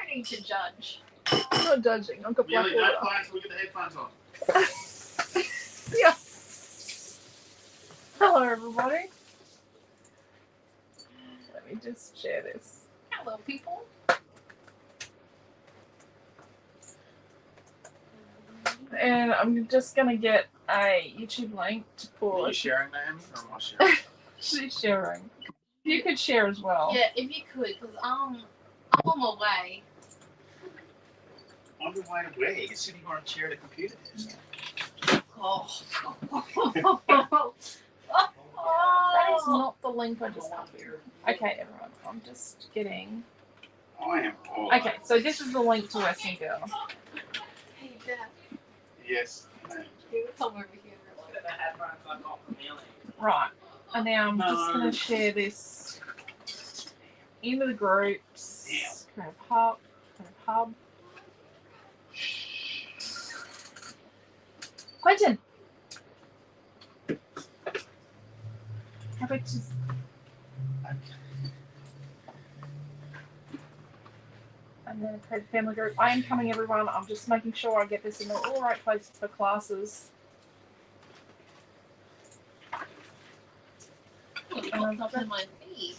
don't need to judge. I'm not judging. I've got black Really, water. don't play until we get the headphones on. Yeah. Hello, everybody. Let me just share this. Hello, people. And I'm just going to get a YouTube link to pull. Are you sharing, Naomi, or am I sharing? She's sharing. You could share as well. Yeah, if you could, because I'm on my way. On your way to where? You're sitting on a chair at a computer desk. Oh. That is not the link I just copied. Okay, everyone. I'm just getting... I am all Okay, so this is the link to Western Girl. Hey, Dad. Yes, Naomi. Can you come over here? Right. And now I'm just going to share this into the groups. Grab hub. Quentin! How about just... And then create a family group. I am coming, everyone. I'm just making sure I get this in all the right places for classes. It popped up in my feed.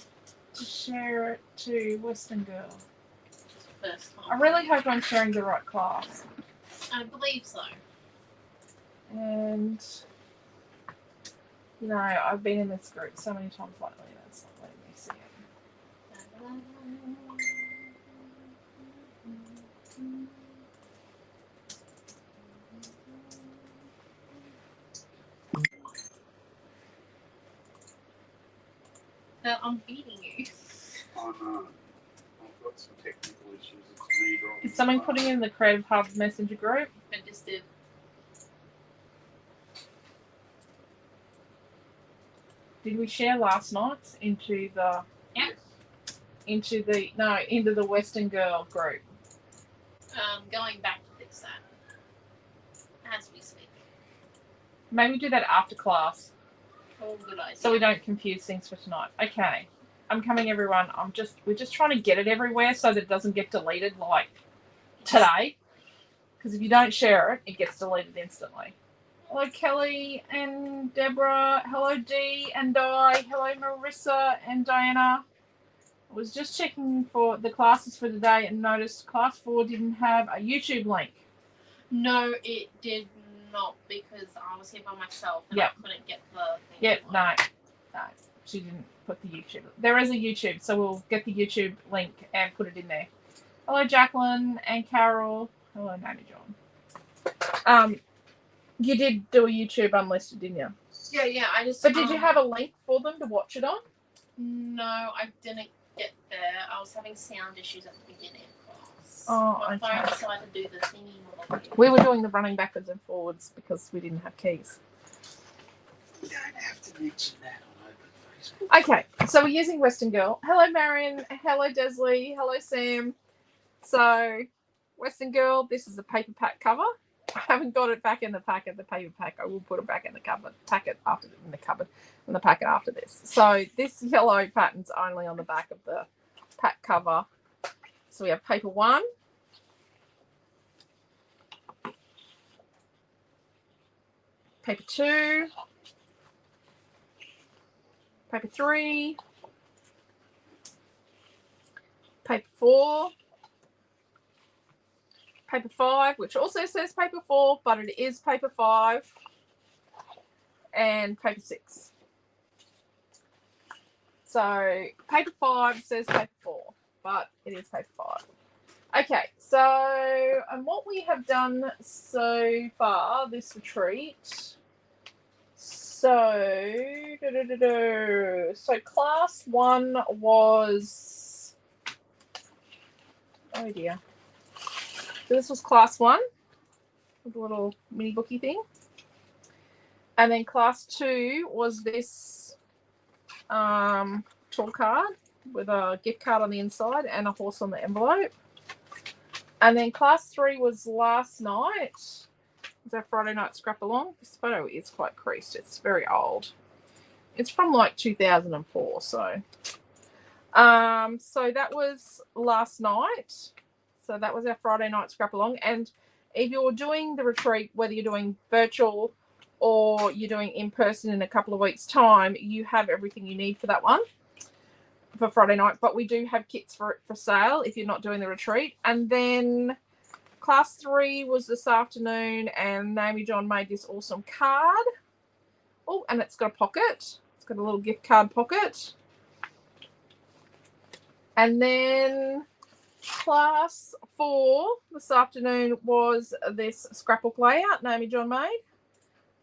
To share it to Western Girl. First time. I really hope I'm sharing the right class. I believe so. And, you know, I've been in this group so many times lately, that's not letting me see it. I'm beating you. Oh no. I've got some technical issues. It's me dropping. Is someone putting in the Creative Hub Messenger group? I just did. Did we share last night's into the into the Western Girl group? Going back to fix that as we speak. Maybe do that after class. Oh, good idea. So we don't confuse things for tonight. Okay. I'm coming, everyone. We're just trying to get it everywhere so that it doesn't get deleted like today. Because if you don't share it, it gets deleted instantly. Hello, Kelly and Deborah. Hello, Dee and Di. Hello, Marissa and Diana. I was just checking for the classes for today and noticed class 4 didn't have a YouTube link. No, it did not because I was here by myself and I couldn't get the thing. Yep, no. She didn't put the YouTube. There is a YouTube, so we'll get the YouTube link and put it in there. Hello, Jacqueline and Carol. Hello, Naomi-Jon. You did do a YouTube unlisted, didn't you? Yeah, I just... But did you have a link for them to watch it on? No, I didn't get there. I was having sound issues at the beginning of class. Oh, My okay. phone decided to do the thingy. We were doing the running backwards and forwards because we didn't have keys. We don't have to mention that on open Facebook. Okay, so we're using Western Girl. Hello, Marion. Hello, Desley. Hello, Sam. So, Western Girl, this is the paper pack cover. I haven't got it back in the packet, the paper pack. I will put it back in the packet after this. So this yellow pattern's only on the back of the pack cover. So we have paper 1. Paper 2. Paper 3. Paper 4. Paper 5, which also says paper 4, but it is paper 5, and paper 6. So paper 5 says paper 4, but it is paper 5. Okay, so and what we have done so far this retreat. So class 1 was, oh dear. So this was class 1 with a little mini bookie thing. And then class 2 was this tool card with a gift card on the inside and a horse on the envelope. And then class 3 was last night. It was our Friday night scrap along. This photo is quite creased. It's very old. It's from like 2004. So that was last night. So that was our Friday night scrap along. And if you're doing the retreat, whether you're doing virtual or you're doing in person in a couple of weeks' time, you have everything you need for that one for Friday night. But we do have kits for sale if you're not doing the retreat. And then class 3 was this afternoon, and Naomi-Jon made this awesome card. Oh, and it's got a pocket. It's got a little gift card pocket. And then class 4 this afternoon was this scrapbook layout Naomi-Jon made.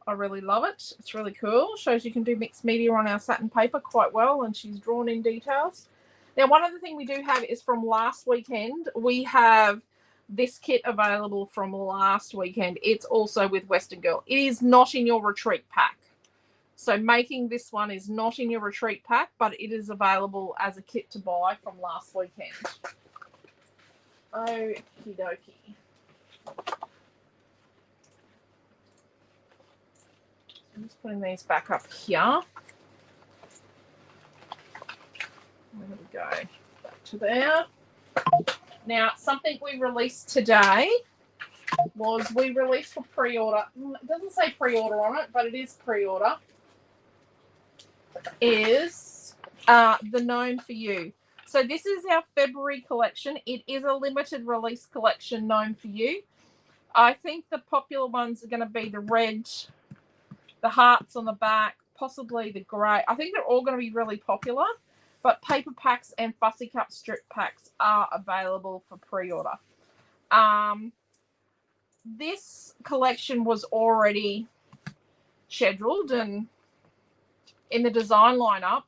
I really love it. It's really cool. Shows you can do mixed media on our satin paper quite well, and she's drawn in details. Now, one other thing we do have is from last weekend. We have this kit available from last weekend. It's also with Western Girl. It is not in your retreat pack. So making this one is not in your retreat pack, but it is available as a kit to buy from last weekend. Okie dokie. I'm just putting these back up here. There we go. Back to there. Now, something we released today was we released for pre-order. It doesn't say pre-order on it, but it is pre-order. Is the Known For You. So this is our February collection. It is a limited release collection, Known For You. I think the popular ones are going to be the red, the hearts on the back, possibly the grey. I think they're all going to be really popular, but paper packs and fussy cup strip packs are available for pre-order. This collection was already scheduled and in the design lineup,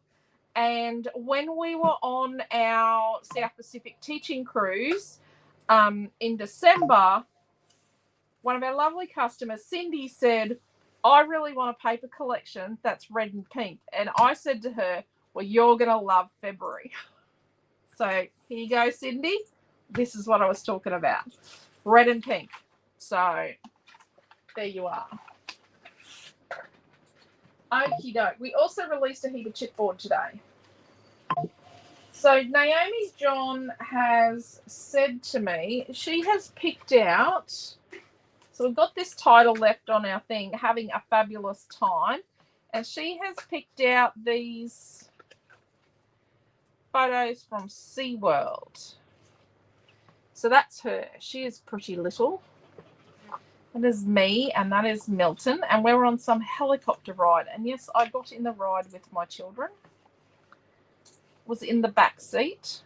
and when we were on our South Pacific teaching cruise in December, one of our lovely customers, Cindy, said, I really want a paper collection that's red and pink. And I said to her, well, you're going to love February. So here you go, Cindy. This is what I was talking about. Red and pink. So there you are. Okie doke. We also released a heap of chipboard today. So Naomi-Jon has said to me, she has picked out, so we've got this title left on our thing, Having a Fabulous Time, and she has picked out these photos from SeaWorld. So that's her. She is pretty little. That is me, and that is Milton, and we're on some helicopter ride. And yes, I got in the ride with my children. Was in the back seat.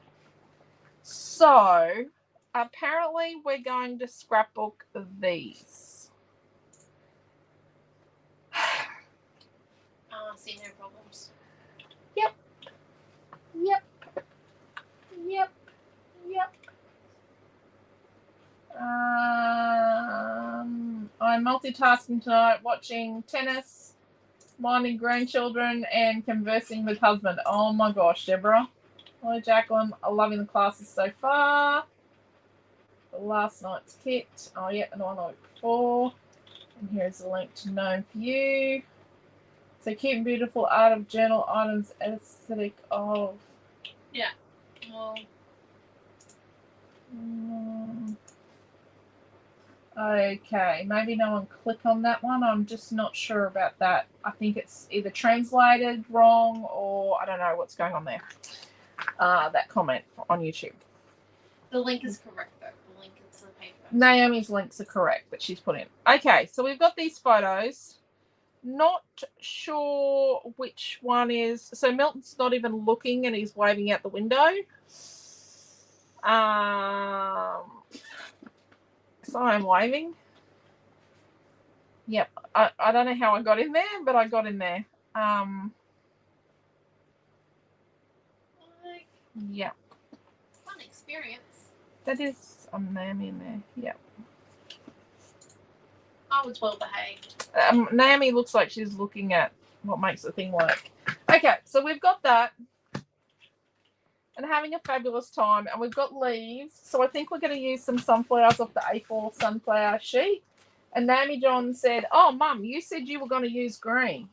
So apparently we're going to scrapbook these. See no problems. Yep. Yep. Yep. Yep. I'm multitasking tonight, watching tennis, minding grandchildren, and conversing with husband. Oh my gosh, Deborah. Hello, Jacqueline. I'm loving the classes so far. The last night's kit. Oh, yeah, and the one night before. And here's a link to Known For You. So cute and beautiful art of journal items, aesthetic of. Yeah. Well. Okay, maybe no one click on that one. I'm just not sure about that. I think it's either translated wrong or I don't know what's going on there. That comment on YouTube. The link is correct though. The link is to the paper. Naomi's links are correct that she's put in. Okay, so we've got these photos. Not sure which one is. So Milton's not even looking and he's waving out the window. So I'm waving. Yep. I don't know how I got in there, but I got in there. Yep. Fun experience. That is a Naomi in there. Yep. I was well behaved. Naomi looks like she's looking at what makes the thing work. Okay, so we've got that. And having a fabulous time. And we've got leaves. So I think we're going to use some sunflowers off the A4 sunflower sheet. And Naomi-Jon said, oh, Mum, you said you were going to use green.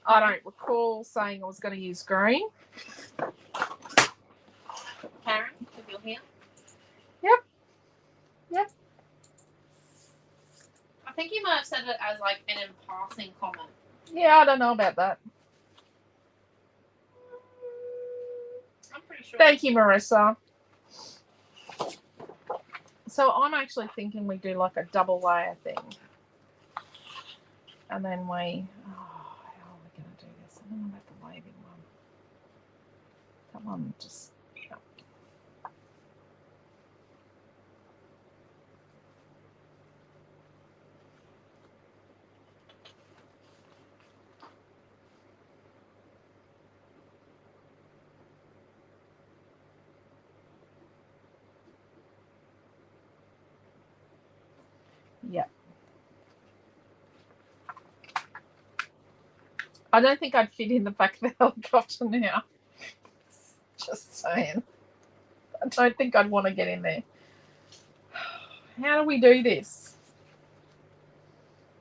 I don't recall saying I was going to use green. Karen, if you're here. Yep. have said it as like an in passing comment. Yeah, I don't know about that. I'm pretty sure. Thank you, Marissa. So I'm actually thinking we do like a double layer thing. And then we, how are we going to do this? I don't know about the waving one. That one just, yeah. Yep. I don't think I'd fit in the back of the helicopter now. Just saying. I don't think I'd want to get in there. How do we do this?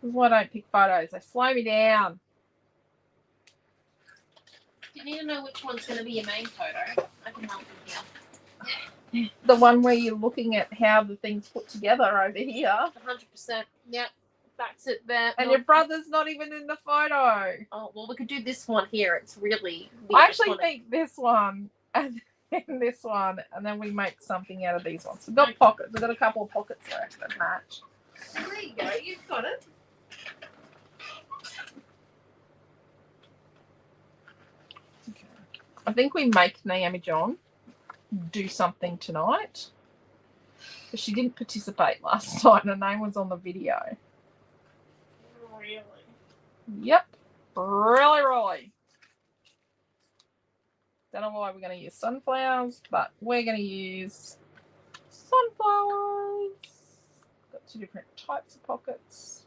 This is why I don't pick photos. They slow me down. Do you need to know which one's going to be your main photo? I can help you here. The one where you're looking at how the thing's put together over here. 100%. Yep. That's it there. And your brother's not even in the photo. Oh, well, we could do this one here. It's really I actually think this one and then this one, and then we make something out of these ones. We've got pockets. We've got a couple of pockets there that match. There you go. You've got it. Okay. I think we make Naomi-Jon do something tonight. Because she didn't participate last night and her name was on the video. Really? Yep. Really. Don't know why we're going to use sunflowers, but we're going to use sunflowers. Got two different types of pockets.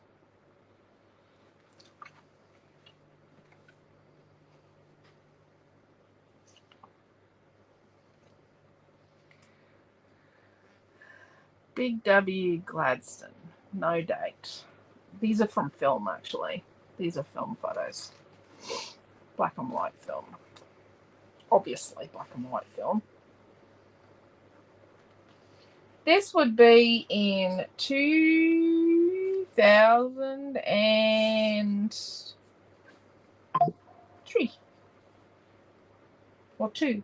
Big W Gladstone. No date. These are from film, actually. These are film photos. Black and white film. Obviously black and white film. This would be in 2003 or 2.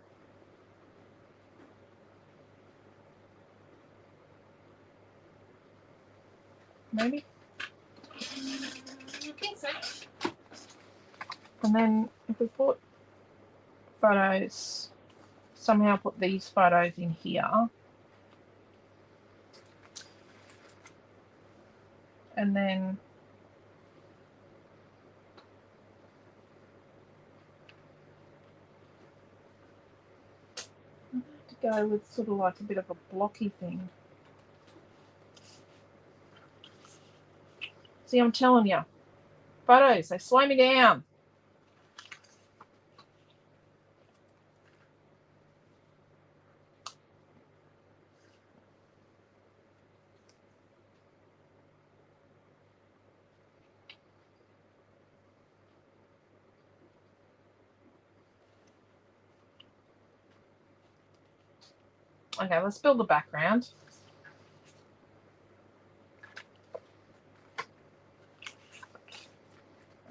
Maybe. I think so. And then if we put photos, somehow put these photos in here, and then I have to go with sort of like a bit of a blocky thing. See, I'm telling you, photos, they slow me down. Okay, let's build the background.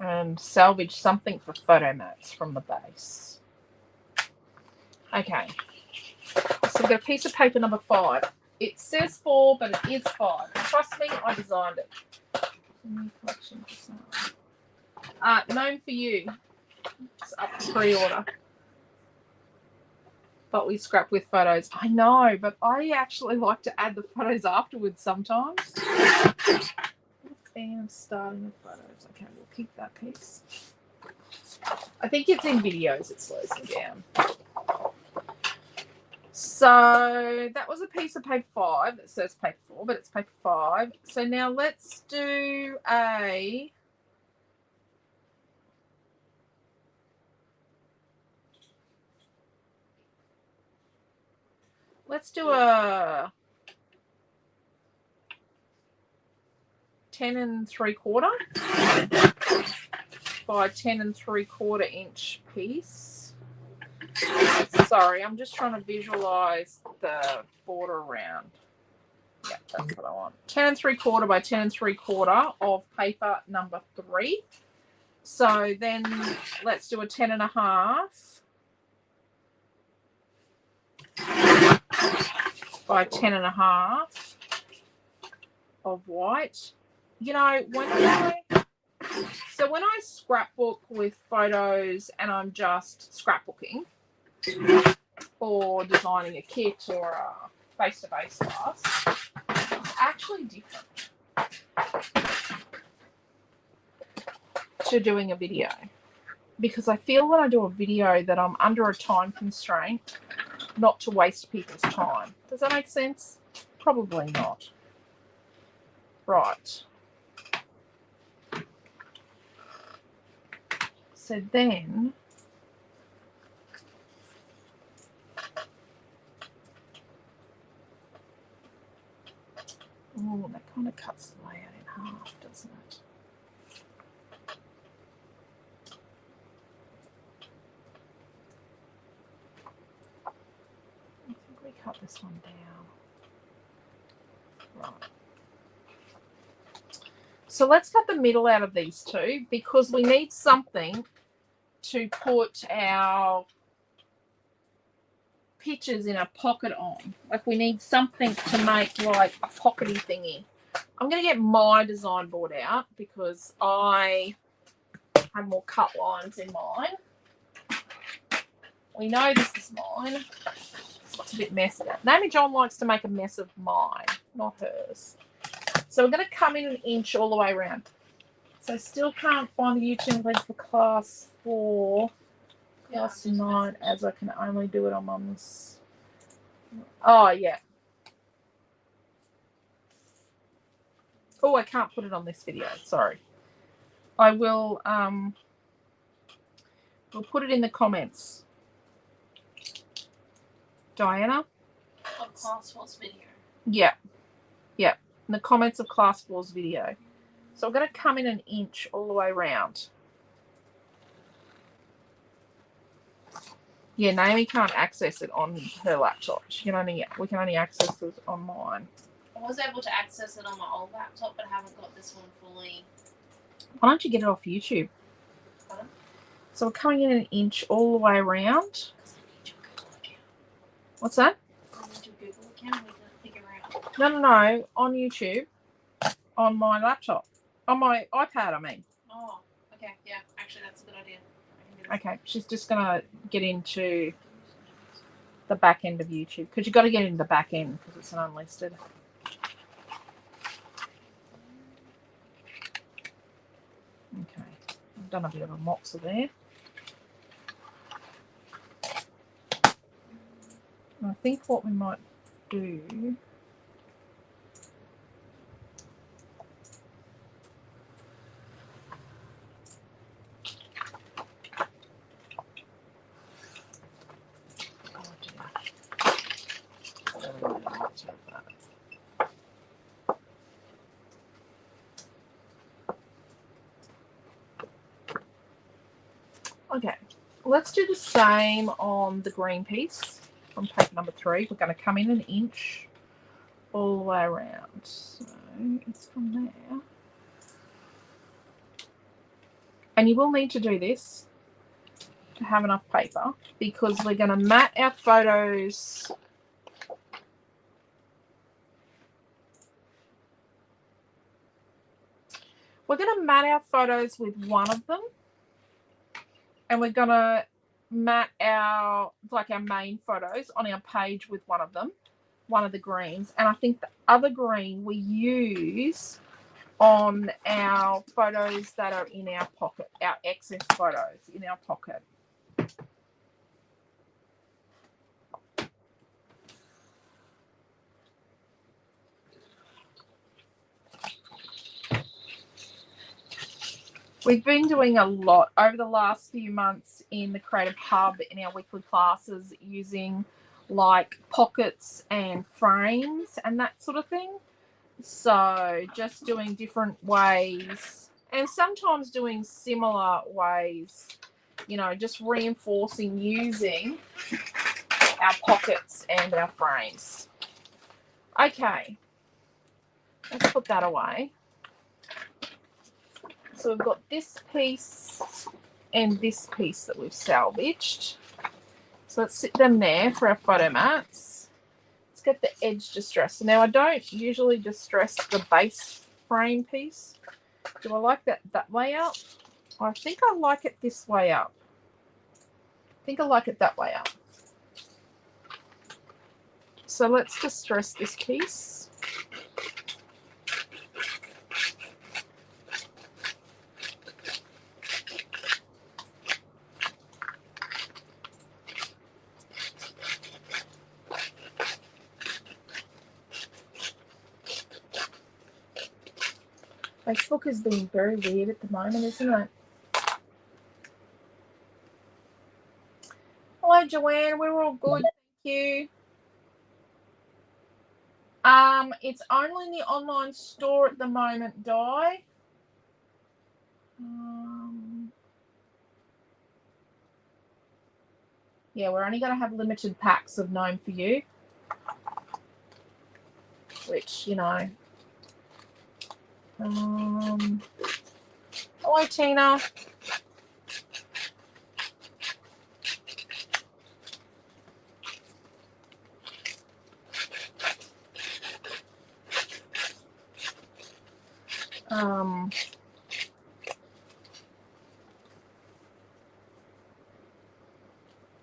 And salvage something for photo mats from the base. Okay. So we've got a piece of paper number 5. It says 4, but it is 5. Trust me, I designed it. Known for you. It's up to pre-order. But we scrap with photos. I know, but I actually like to add the photos afterwards sometimes. And starting with photos. Okay, we'll keep that piece. I think it's in videos it slows me down. So that was a piece of paper 5 that says paper 4, but it's paper 5. So now let's do a... Let's do a 10 3/4 by 10 3/4 inch piece. Sorry, I'm just trying to visualize the border around. Yeah, that's what I want. 10 3/4 by 10 3/4 of paper number 3. So then let's do a 10 1/2 by 10 1/2 of white. You know, when I scrapbook with photos and I'm just scrapbooking or designing a kit or a face-to-face class, it's actually different to doing a video, because I feel when I do a video that I'm under a time constraint, not to waste people's time. Does that make sense? Probably not. Right. So then oh, that kind of cuts the layout in half, doesn't it? I think we cut this one down. Right. So let's cut the middle out of these two, because we need something to put our pictures in a pocket on. Like, we need something to make like a pockety thingy. I'm going to get my design board out because I have more cut lines in mine. We know this is mine. It's a bit messy. Naomi-Jon likes to make a mess of mine, not hers. So we're going to come in an inch all the way around. So I still can't find the YouTube link for class 4, class 9, as I can only do it on Mum's. Oh, yeah. Oh, I can't put it on this video. Sorry. I will, we'll put it in the comments. Diana? Of class 4's video. Yeah. Yeah. In the comments of class 4's video. So we're going to come in an inch all the way around. Yeah, Naomi can't access it on her laptop. We can only access it on mine. I was able to access it on my old laptop, but I haven't got this one fully. Why don't you get it off YouTube? Pardon? So we're coming in an inch all the way around. What's that? I need your Google account. We can figure out. No. On YouTube. On my laptop. On my iPad, I mean. Oh, okay. Yeah, actually, that's a good idea. Okay, she's just going to get into the back end of YouTube, because you've got to get into the back end because it's an unlisted. Okay, I've done a bit of a mozza there. And I think what we might do... Okay, let's do the same on the green piece on paper number 3. We're going to come in an inch all the way around. So it's from there. And you will need to do this to have enough paper, because we're going to mat our photos. We're going to mat our photos with one of them. And we're going to mat our main photos on our page with one of them, one of the greens. And I think the other green we use on our photos that are in our pocket, our excess photos in our pocket. We've been doing a lot over the last few months in the Creative Hub in our weekly classes, using like pockets and frames and that sort of thing. So just doing different ways, and sometimes doing similar ways, you know, just reinforcing using our pockets and our frames. Okay, Let's put that away. So we've got this piece and this piece that we've salvaged. So let's sit them there for our photo mats. Let's get the edge distressed. Now I don't usually distress the base frame piece. Do I like that way out? I think I like it this way up. I think I like it that way up. So let's distress this piece. Facebook is being very weird at the moment, isn't it? Hello, Joanne. We're all good. Thank you. It's only in the online store at the moment, Di. Yeah, we're only going to have limited packs of Gnome for you. Which, you know. Hello, Tina.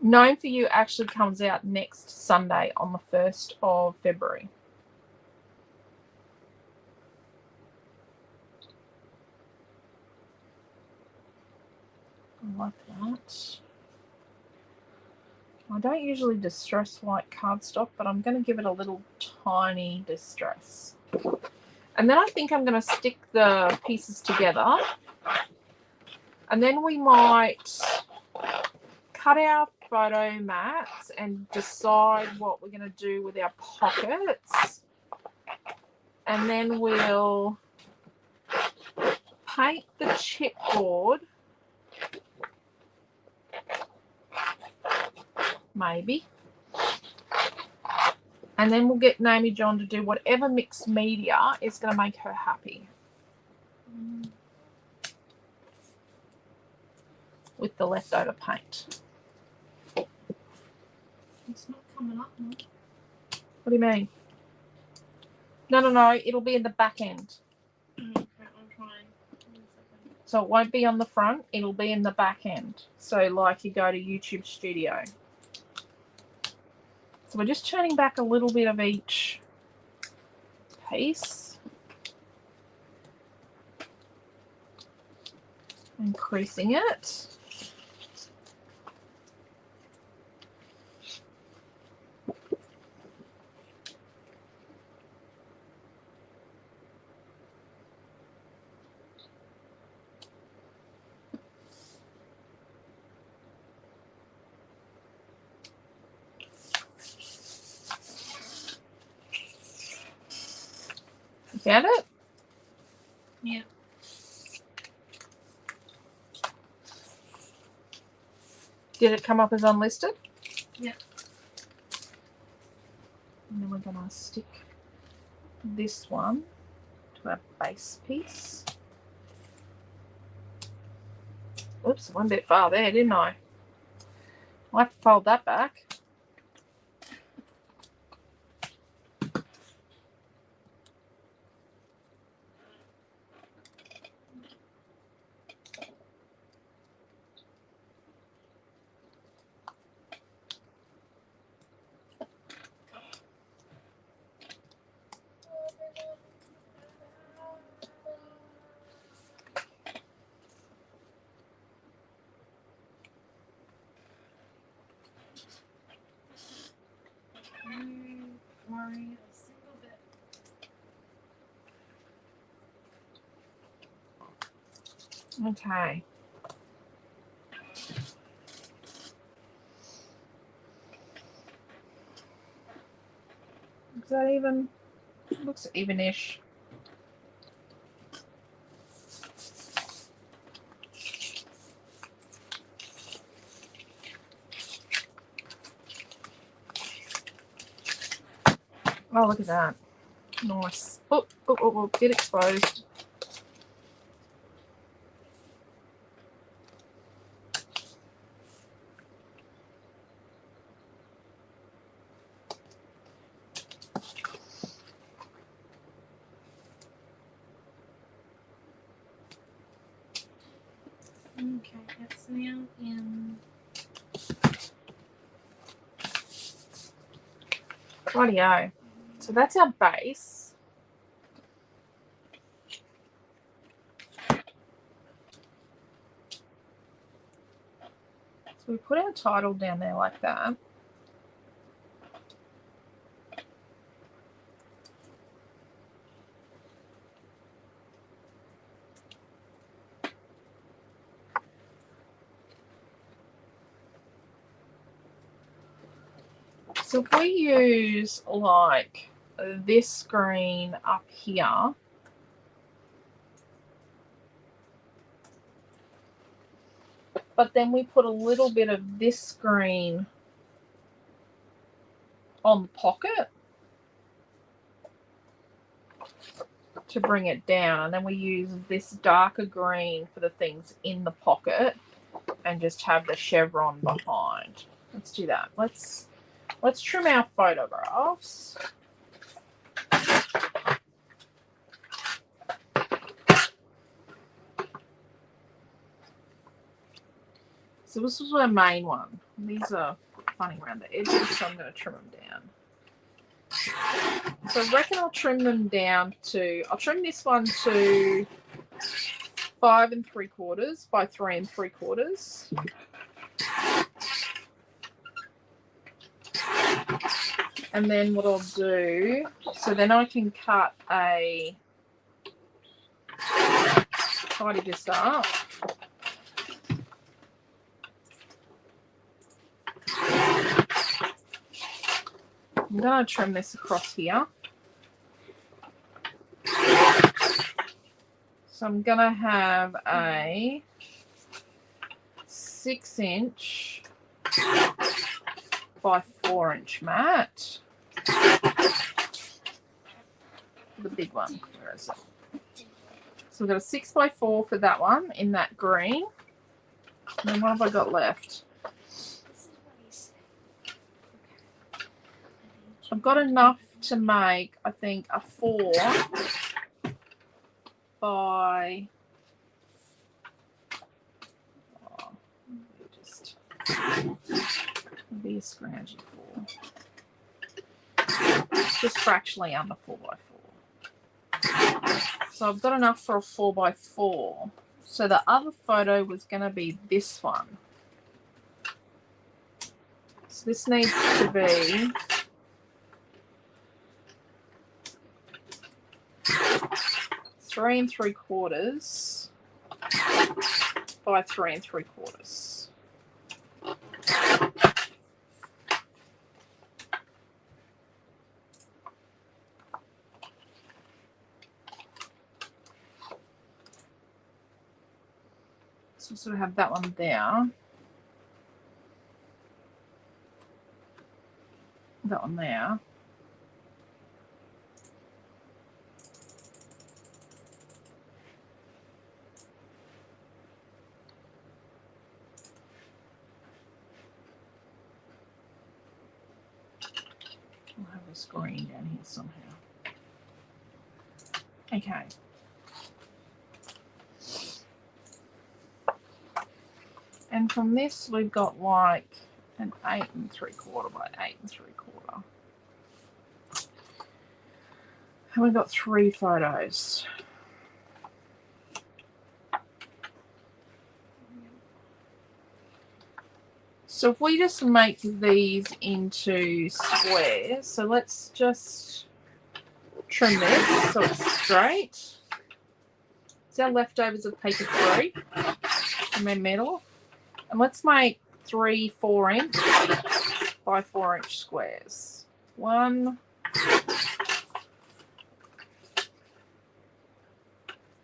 Gnome for You actually comes out next Sunday on the 1st of February. I like that. I don't usually distress white cardstock, but I'm going to give it a little tiny distress. And then I think I'm going to stick the pieces together. And then we might cut our photo mats and decide what we're going to do with our pockets. And then we'll paint the chipboard. Maybe. And then we'll get Naomi-Jon to do whatever mixed media is going to make her happy. With the leftover paint. It's not coming up, no. What do you mean? No. It'll be in the back end. Okay, I'm trying. So it won't be on the front. It'll be in the back end. So like you go to YouTube Studio. So we're just turning back a little bit of each piece. Increasing it. Found it? Yeah. Did it come up as unlisted? Yeah. And then we're going to stick this one to our base piece. Oops, one bit far there, didn't I? I'll have to fold that back. Worry a single bit. Okay. Is that even? Looks even-ish. Oh, look at that. Nice. Oh, get exposed. Okay, it's now in. Rightio. So that's our base. So we put our title down there like that. So if we use like this screen up here, but then we put a little bit of this screen on the pocket to bring it down, and then we use this darker green for the things in the pocket and just have the chevron behind. Let's do that. Let's trim our photographs. So this was our main one. These are funny around the edges, so I'm going to trim them down. So I reckon I'll trim them down to, I'll trim this one to 5 3/4 by 3 3/4. And then what I'll do, so then I can cut a, tidy this up. I'm going to trim this across here. So I'm going to have a 6-inch by 4-inch mat. The big one. Where is it? So we've got a 6x4 for that one in that green. And then what have I got left? I've got enough to make, I think, a 4 by just be a scroungy 4. Just fractionally under 4x4. So I've got enough for a 4x4. So the other photo was going to be this one. So this needs to be 3 3/4 by 3 3/4. So sort of have that one there. That one there. I'll have a screen down here somehow. Okay. And from this, we've got like an 8 3/4 by 8 3/4. And we've got 3 photos. So if we just make these into squares, so let's just trim this so it's straight. It's our leftovers of paper 3 from our metal. And let's make 3 4-inch by 4-inch squares. 1,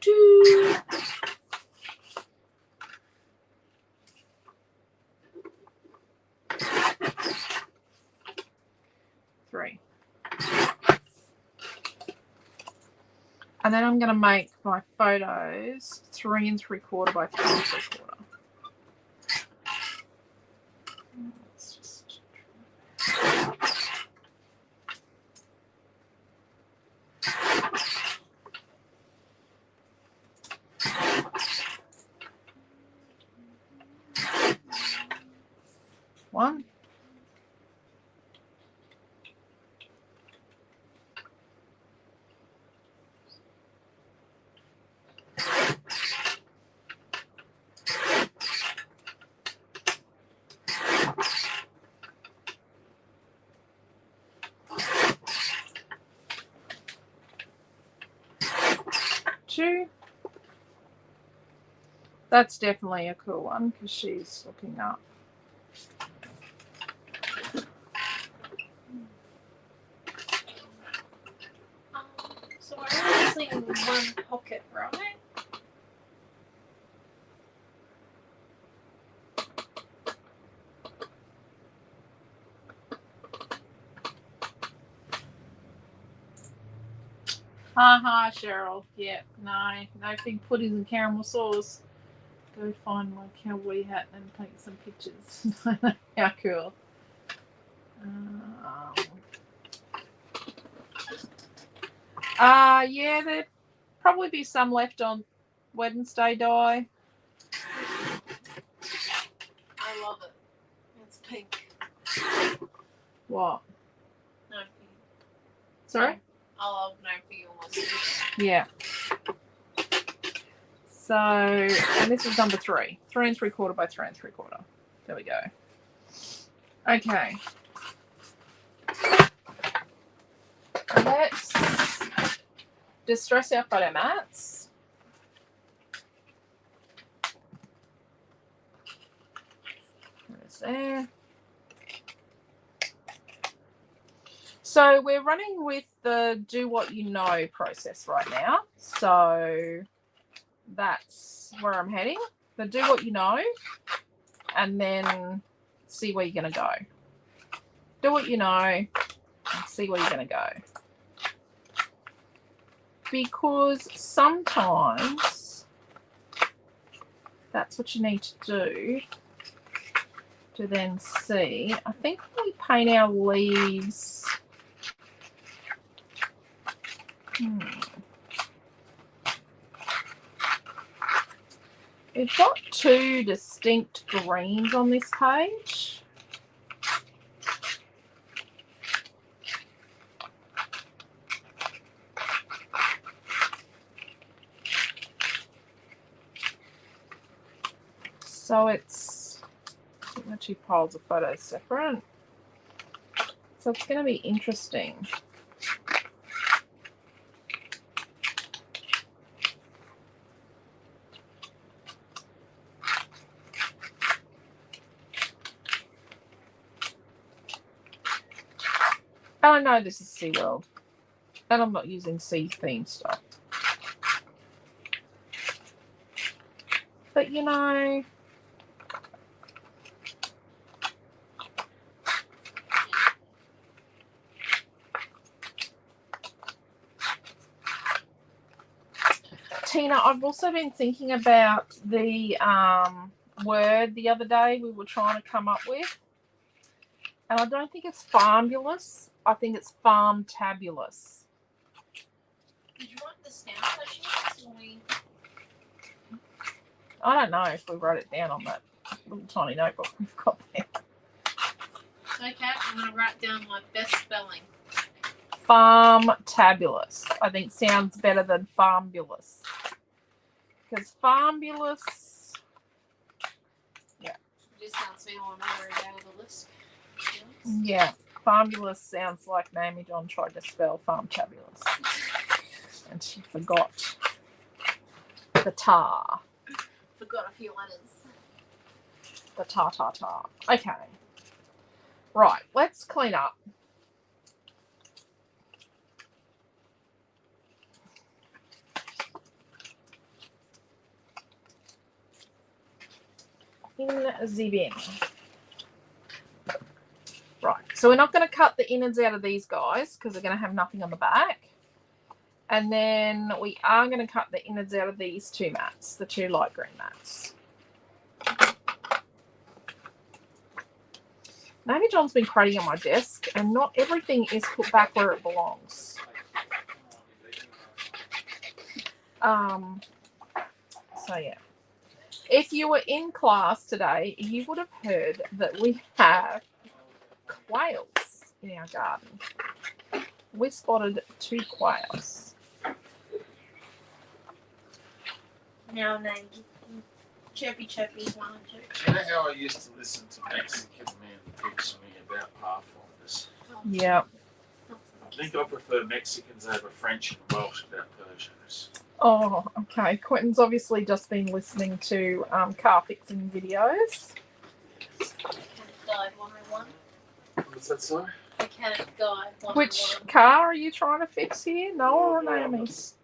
2, 3. And then I'm going to make my photos 3 3/4 by 3 3/4. Let's just... One. Two. That's definitely a cool one because she's looking up. So we're using one pocket, right? Ha, Cheryl. Yeah, no big puddings and caramel sauce. Go find my cowboy hat and take some pictures. How cool. Yeah, there'd probably be some left on Wednesday dye. I love it. It's pink. What? No. Sorry? I love no for yours. Yeah. So, and this is number 3. 3 3/4 by 3 3/4. There we go. Okay. Let's distress our photo mats. There's there. So we're running with the do what you know process right now. So that's where I'm heading. The do what you know and then see where you're going to go. Do what you know and see where you're going to go. Because sometimes that's what you need to do to then see. I think we paint our leaves. We've got 2 distinct greens on this page. So it's the 2 piles of photos separate. So it's going to be interesting. I know this is SeaWorld, and I'm not using sea themed stuff. But you know, Tina, I've also been thinking about the word the other day we were trying to come up with. And I don't think it's farmulous. I think it's farm-tabulous. Did you write this down, Alicia? I don't know if we wrote it down on that little tiny notebook we've got there. Okay, I'm going to write down my best spelling. Farm-tabulous. I think sounds better than farmulous. Because farmulous... Yeah. It just sounds me on every day with a list. Yeah. Farmulous sounds like Naomi-Jon tried to spell farm-tabulous. And she forgot the tar. Forgot a few letters. The tar. Okay. Right, let's clean up. In the bin. Right, so we're not going to cut the innards out of these guys because they're going to have nothing on the back. And then we are going to cut the innards out of these two mats, the two light green mats. Naomi-Jon's been creating on my desk, and not everything is put back where it belongs. So yeah. If you were in class today, you would have heard that we have quails in our garden. We spotted 2 quails. Now, chirpy chirpy, one and two. You know how I used to listen to Mexican men teach me about pathfinders? Yeah. I think I prefer Mexicans over French and Welsh about Persians. Oh, okay. Quentin's obviously just been listening to car fixing videos. Mechanic Guide 101. What's that, sorry? Mechanic Guide 101. Which car are you trying to fix here? Noah or Naomi? Next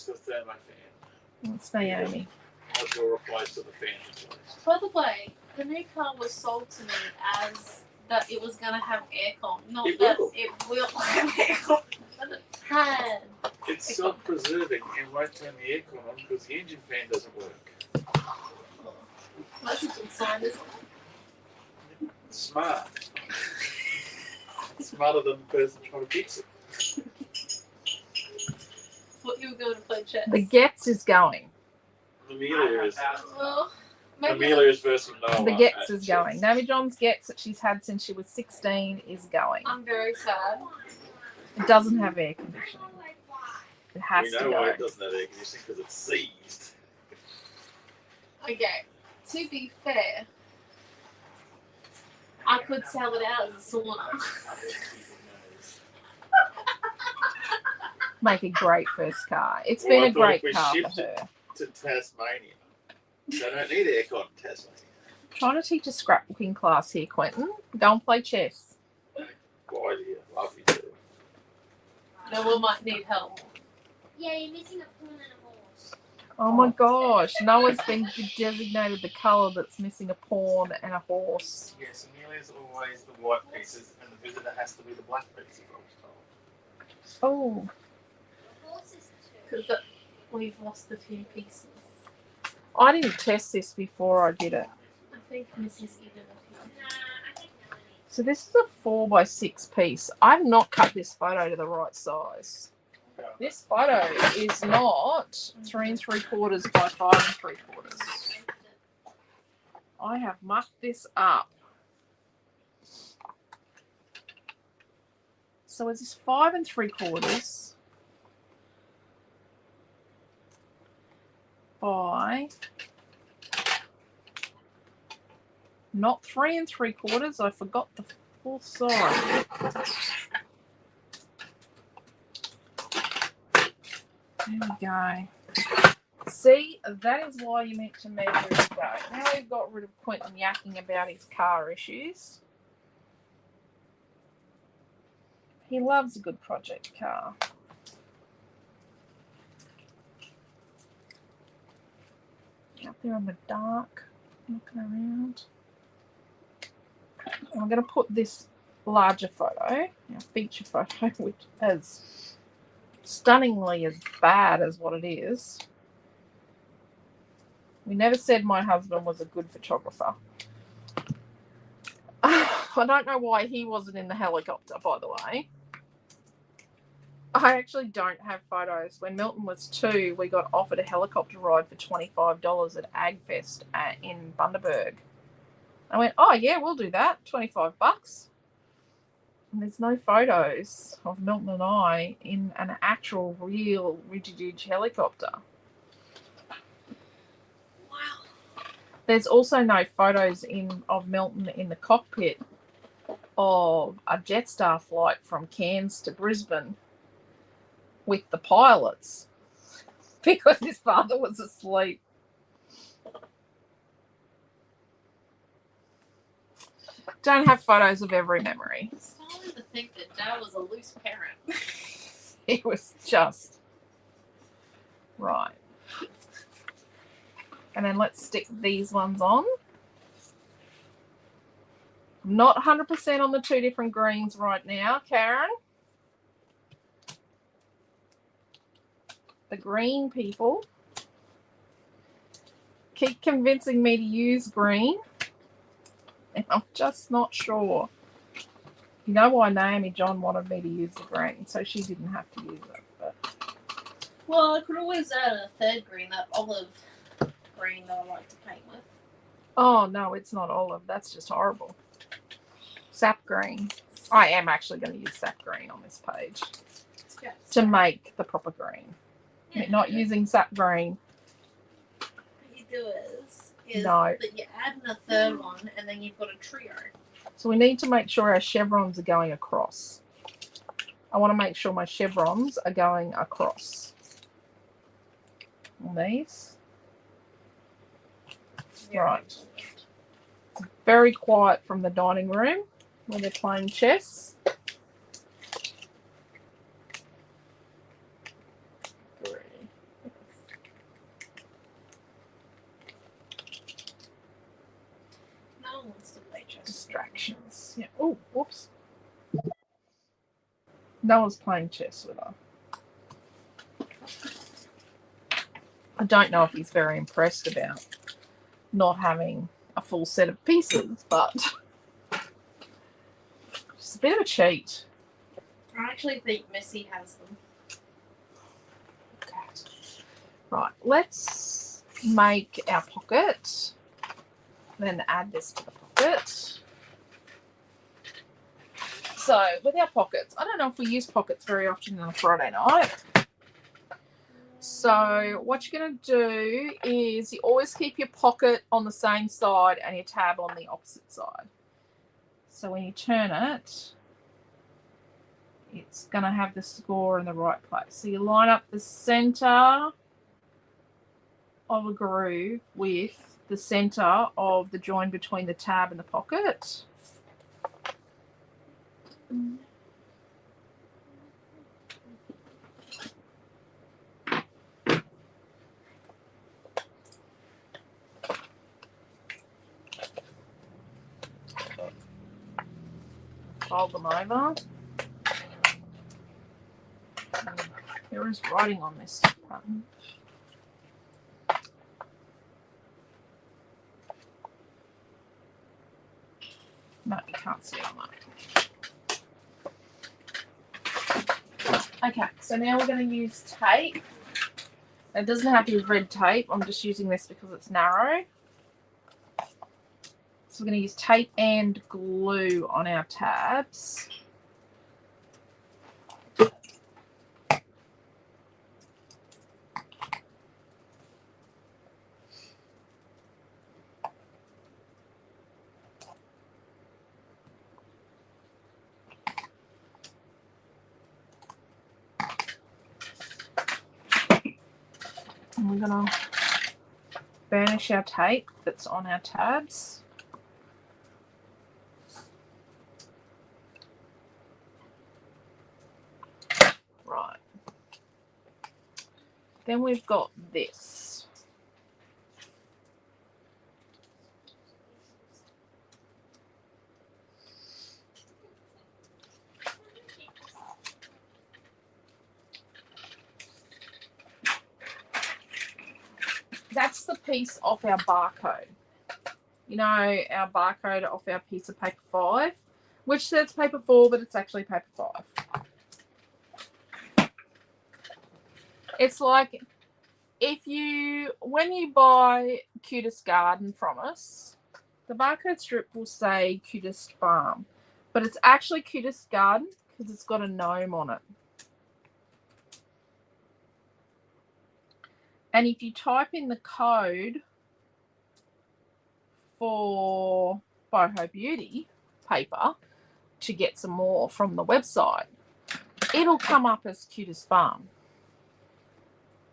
to the thermo fan. It's Naomi. I will replace to the fan replaced. By the way, the new car was sold to me as that it was going to have aircon. Not It that will. it will have aircon. But it had. It's self-preserving and won't turn the aircon on because the engine fan doesn't work. That's a good sign, isn't it? Smart. Smarter than the person trying to fix it. Thought you were going to play chess. The Getz is going. Amelia is Well, maybe Amelia is versing Noah. The Getz at is going. chess. Naomi-Jon's Getz that she's had since she was 16 is going. I'm very sad. It doesn't have air conditioning. It has We to know go. why it doesn't have air conditioning because it's seized. Okay, to be fair, I could sell it out as a sauna. Make a great first car. It's Well, been I a thought great if we car for shipped it- her. To Tasmania. They don't need aircon in Tasmania. Trying to teach a scrapbooking class here, Quentin. Go and play chess. Good idea. Love you too. No one might need help. Yeah, you're missing a pawn and a horse. Oh my gosh. Noah's been designated the colour that's missing a pawn and a horse. Yes, Amelia's always the white pieces and the visitor has to be the black pieces, I was told. Oh. The horse is two. Because we've lost a few pieces. I didn't test this before I did it. I think Mrs. Eden a few. Nah, I think Melanie. So this is a 4x6 piece. I've not cut this photo to the right size. This photo is not 3 3/4 by 5 3/4. I have mucked this up. So is this 5 3/4 by not 3 3/4? I forgot the full side. There we go. See, that is why you meant to measure it go. Now we've got rid of Quentin yakking about his car issues. He loves a good project car. Out there in the dark, looking around. And I'm going to put this larger photo, our feature photo, which is stunningly as bad as what it is. We never said my husband was a good photographer. I don't know why he wasn't in the helicopter, by the way. I actually don't have photos. When Milton was 2, we got offered a helicopter ride for $25 at AgFest in Bundaberg. I went, oh yeah, we'll do that. $25. And there's no photos of Milton and I in an actual real rigid helicopter. Wow. There's also no photos of Milton in the cockpit of a Jetstar flight from Cairns to Brisbane with the pilots because his father was asleep. Don't have photos of every memory. I'm starting to think that Dad was a loose parent. He was just right. And then let's stick these ones on. I'm not 100% on the 2 different greens right now, Karen. The green people keep convincing me to use green, and I'm just not sure. You know why Naomi-Jon wanted me to use the green, so she didn't have to use it. But Well, I could always add a third green, that olive green that I like to paint with. oh no, it's not olive. That's just horrible. Sap green. I am actually going to use sap green on this page to make the proper green. Yeah. Not using sap green. What you do is No. that you add in a third one, and then you've got a trio. So we need to make sure our chevrons are going across. I want to make sure my chevrons are going across on these. Yeah. Right. Very quiet from the dining room where they're playing chess. No one wants to play chess. Distractions. Yeah. Oh, whoops. No one's playing chess with her. I don't know if he's very impressed about not having a full set of pieces, but it's a bit of a cheat. I actually think Missy has them. Right, let's make our pocket, then add this to the pocket. So with our pockets, I don't know if we use pockets very often on a Friday night. So what you're going to do is you always keep your pocket on the same side and your tab on the opposite side. So when you turn it, it's going to have the score in the right place. So you line up the center of a groove with the center of the join between the tab and the pocket. Fold them over. There is writing on this button. No, you can't see it on that. Okay, so now we're going to use tape. It doesn't have to be red tape. I'm just using this because it's narrow. So we're going to use tape and glue on our tabs. And we're going to burnish our tape that's on our tabs. Right. Then we've got this. That's the piece off our barcode. You know, our barcode off our piece of paper 5, which says paper 4, but it's actually paper 5. It's like when you buy Cutest Garden from us, the barcode strip will say Cutest Farm, but it's actually Cutest Garden because it's got a gnome on it. And if you type in the code for Boho Beauty paper to get some more from the website, it'll come up as Cutest Farm.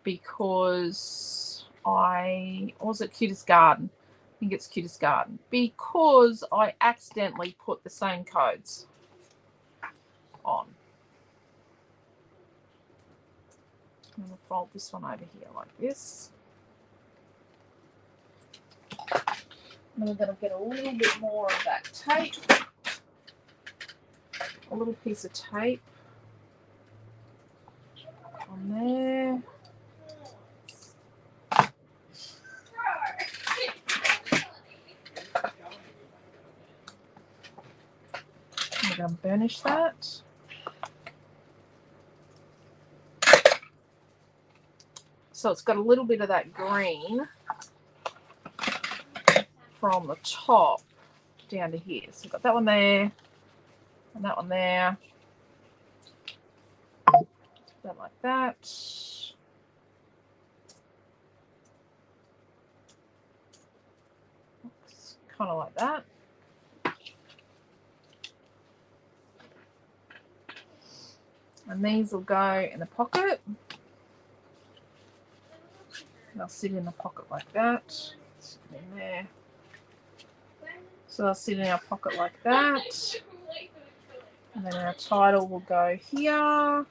Because was it Cutest Garden? I think it's Cutest Garden. Because I accidentally put the same codes on. I'm going to fold this one over here like this. And we're going to get a little bit more of that tape. A little piece of tape on there. I'm going to burnish that. So it's got a little bit of that green from the top down to here. So we've got that one there and that one there. That like that. Looks kind of like that. And these will go in the pocket. They'll sit in the pocket like that. Sit in there. So they'll sit in our pocket like that. And then our title will go here.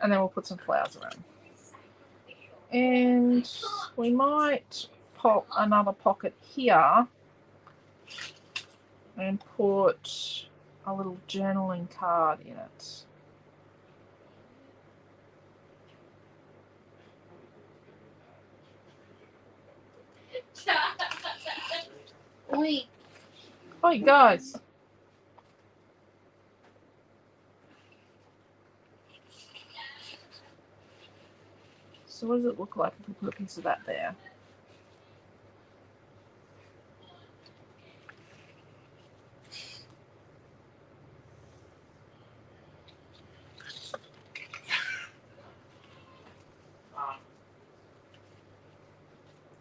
And then we'll put some flowers around. And we might pop another pocket here and put a little journaling card in it. Oi. Oi, guys. So what does it look like if we put a piece of that there?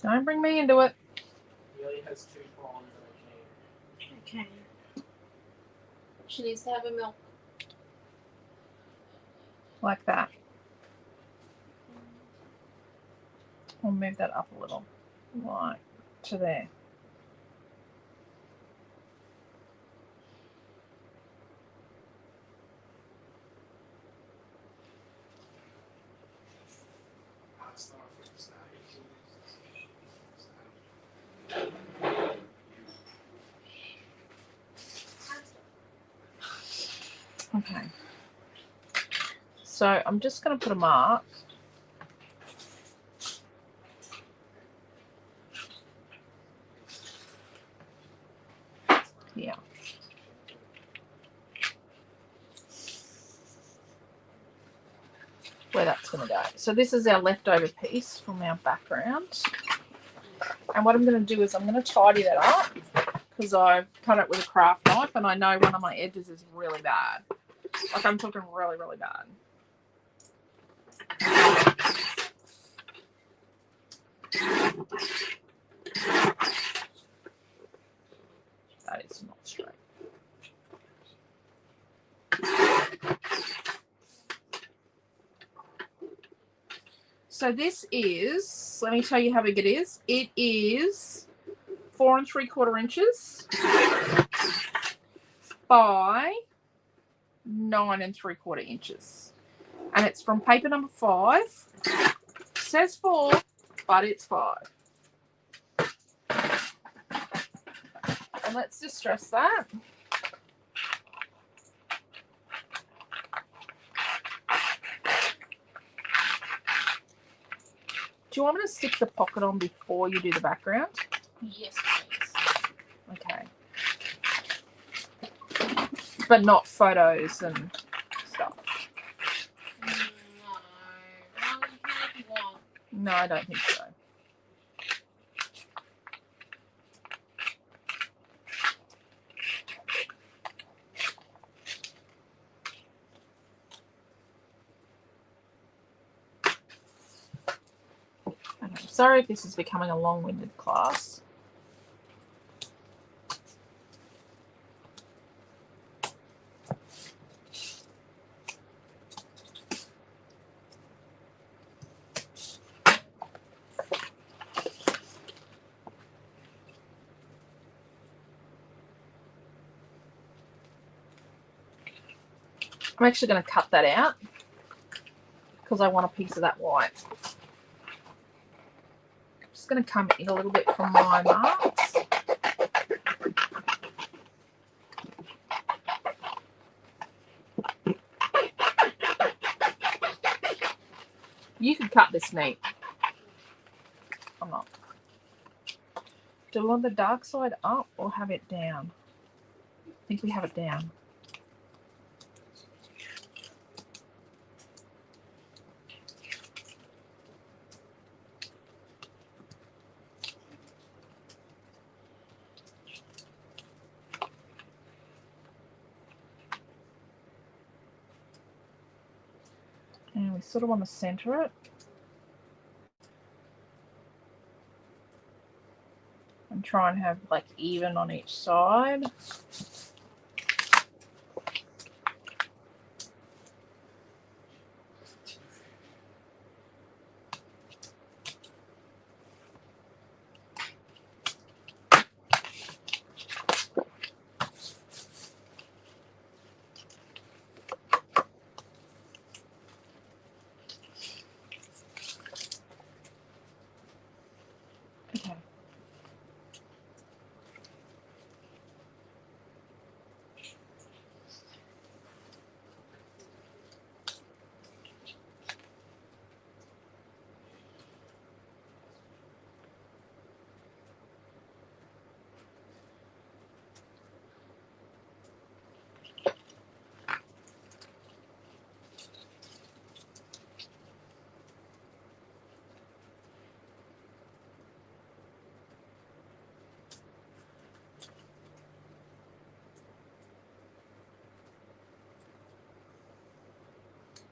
Don't bring me into it. He only has 2 prawns and a can. Okay. She needs to have a milk. Like that. We'll move that up a little. Like to there. Okay. So I'm just going to put a mark. Here. Where that's going to go. So this is our leftover piece from our background. And what I'm going to do is I'm going to tidy that up because I've cut it with a craft knife and I know one of my edges is really bad. Like I'm talking really, really bad. That is not straight. So this is, let me tell you how big it is. It is 4 3/4 inches by 9 3/4 inches. And it's from paper number 5. It says 4, but it's 5. And let's distress that. Do you want me to stick the pocket on before you do the background? Yes, please. Okay. But not photos and stuff. No. Well, you can if you want. No, I don't think so. Okay, sorry if this is becoming a long-winded class. I'm actually going to cut that out because I want a piece of that white. I'm just going to come in a little bit from my marks. You could cut this neat. I'm not. Do we want the dark side up or have it down? I think we have it down. And we sort of want to center it. And try and have like even on each side. Okay.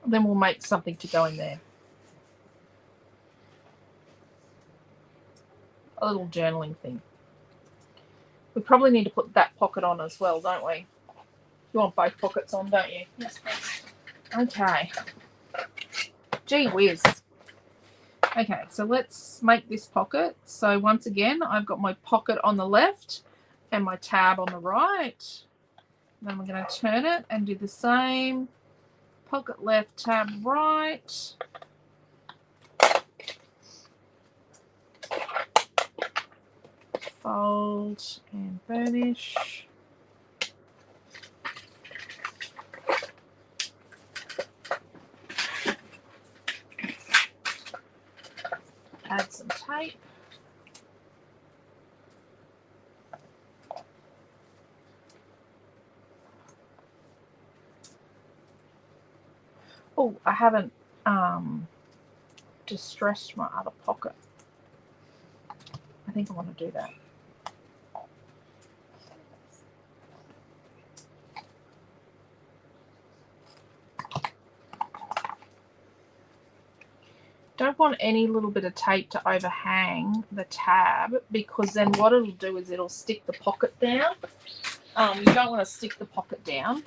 Then we'll make something to go in there. A little journaling thing. We probably need to put that pocket on as well, don't we? You want both pockets on, don't you? Yes, please. Okay. Gee whiz. Okay, so let's make this pocket. So once again, I've got my pocket on the left and my tab on the right. Then we're going to turn it and do the same. Pocket left, tab right. Fold and burnish. Add some tape. Oh, I haven't distressed my other pocket. I think I want to do that. Don't want any little bit of tape to overhang the tab, because then what it'll do is it'll stick the pocket down. You don't want to stick the pocket down.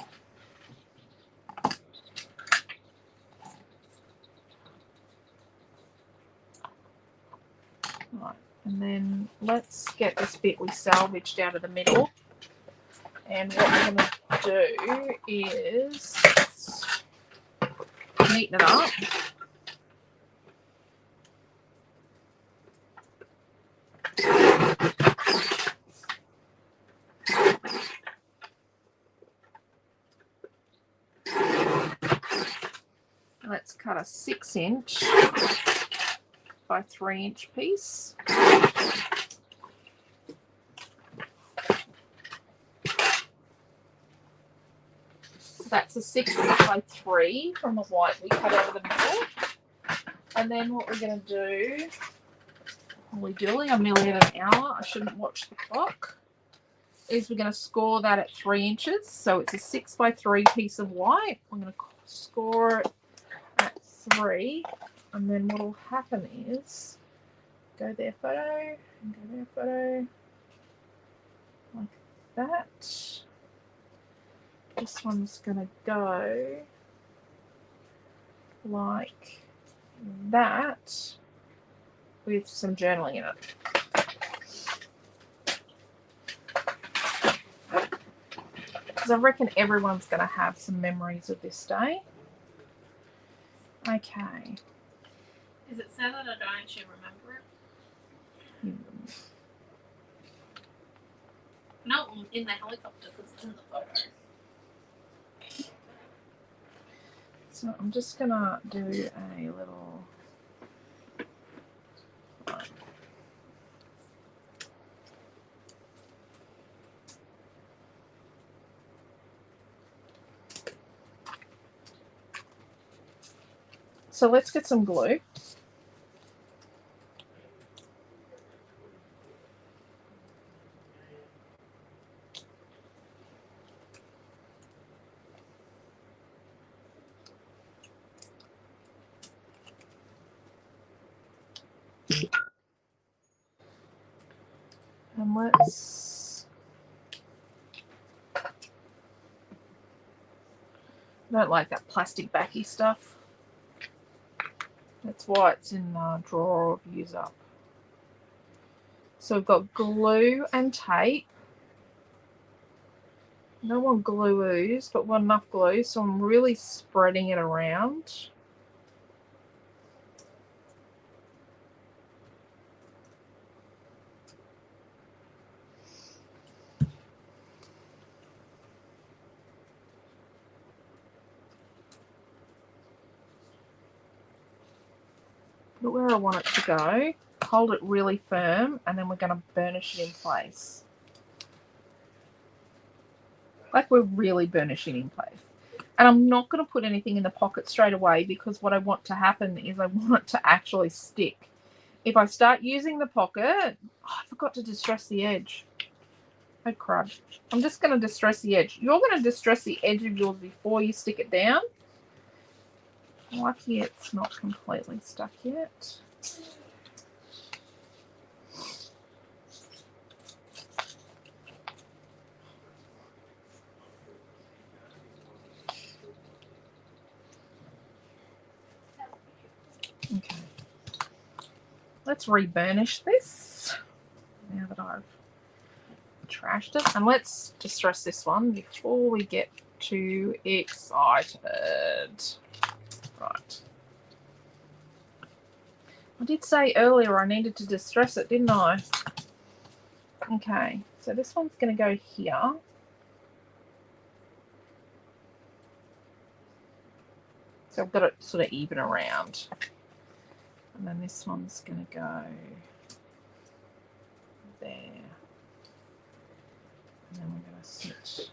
Right, and then let's get this bit we salvaged out of the middle. And what we're going to do is neaten it up. Let's cut a 6-inch by 3-inch piece. So that's a 6 by 3 from the white we cut out of the middle. And then what we're going to do, holy dilly, I'm nearly at an hour. I shouldn't watch the clock. Is we're going to score that at 3 inches. So it's a 6 by 3 piece of white. I'm going to score it at 3. And then what will happen is go there photo and go there photo like that. This one's going to go like that with some journaling in it. Because I reckon everyone's going to have some memories of this day. Okay. Is it sad that I don't actually remember it? No, I'm in the helicopter because it's in the photo. So I'm just going to do a little... So let's get some glue. And let's, I don't like that plastic backy stuff. That's why it's in the drawer of use up. So we've got glue and tape. I don't want glue ooze, but want enough glue, so I'm really spreading it around. Put it where I want it to go. Hold it really firm, and then we're going to burnish it in place. Like we're really burnishing in place. And I'm not going to put anything in the pocket straight away because what I want to happen is I want it to actually stick. If I start using the pocket, I forgot to distress the edge. Oh crap. I'm just going to distress the edge. You're going to distress the edge of yours before you stick it down. Lucky it's not completely stuck yet. Okay. Let's re-burnish this now that I've trashed it. And let's distress this one before we get too excited. Right. I did say earlier I needed to distress it, didn't I? Okay, so this one's going to go here. So I've got it sort of even around. And then this one's going to go there. And then we're going to sit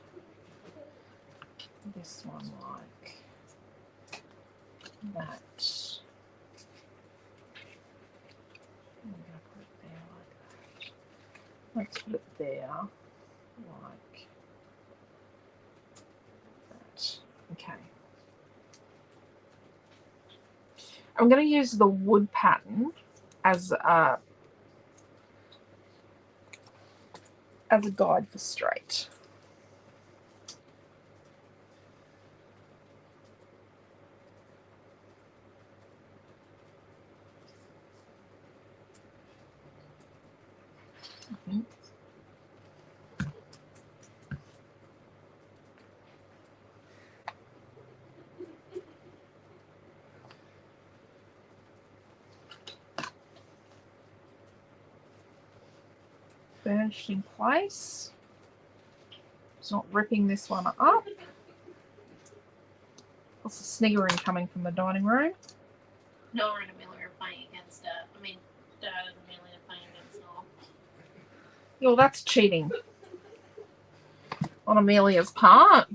this one like that. And we're going to put it there like that. Let's put it there like that. Okay. I'm going to use the wood pattern as a guide for straight. I think. Burnished in place. It's not ripping this one up. What's the sniggering coming from the dining room? Nora and Amelia are playing against Dad. I mean, Dad and Amelia are playing against Nora. Well, that's cheating on Amelia's part.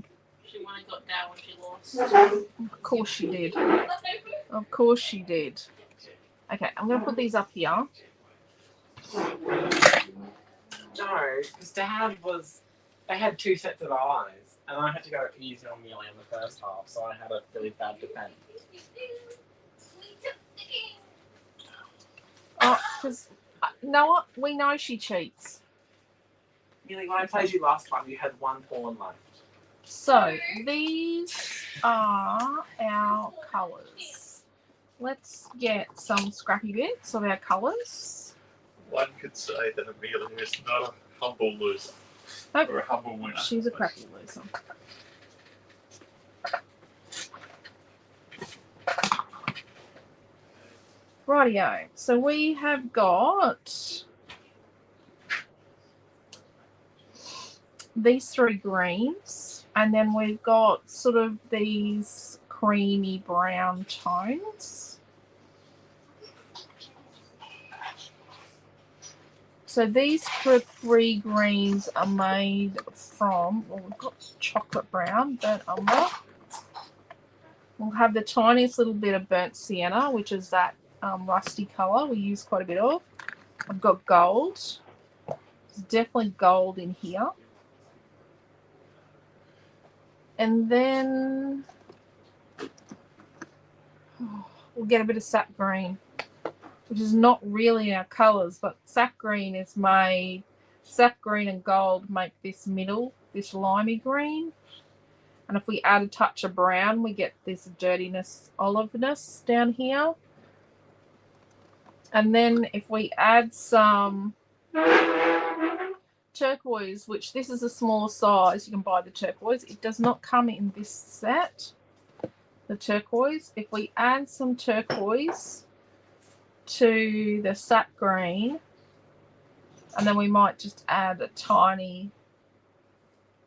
She won and got Dad when she lost. Of course she did. Of course she did. Okay, I'm going to put these up here. No, because Dad was. They had two sets of eyes, and I had to go easy on Amelia in the first half, so I had a really bad defense. Oh, because no, we know she cheats. Amelia, when I played you last time, you had one pawn left. So these are our colours. Let's get some scrappy bits of our colours. One could say that Amelia is not a humble loser. Nope. Or a humble winner. She's a crappy loser. Rightio. So we have got these three greens, and then we've got sort of these creamy brown tones. So these three greens are made from, well, we've got chocolate brown, burnt umber. We'll have the tiniest little bit of burnt sienna, which is that rusty colour we use quite a bit of. I've got gold. There's definitely gold in here. And then we'll get a bit of sap green, which is not really our colours, but sap green is made, sap green and gold make this middle, this limey green. And if we add a touch of brown, we get this dirtiness, oliveness down here. And then if we add some turquoise, which this is a smaller size, you can buy the turquoise. It does not come in this set, the turquoise. If we add some turquoise to the sap green, and then we might just add a tiny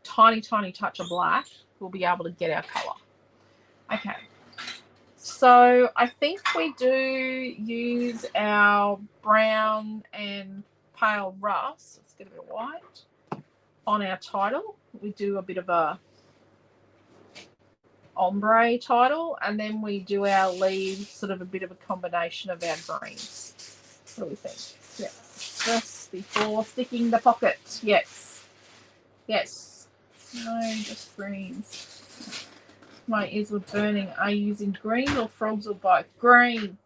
touch of black, we'll be able to get our colour. Okay, so I think we do use our brown and pale rust. Let's get a bit of white on our title. We do a bit of a ombre title, and then we do our leaves, sort of a bit of a combination of our greens. What do we think? Yeah, just before sticking the pocket. Yes, yes. No, just greens. My ears were burning. Are you using green or frogs or both? Green.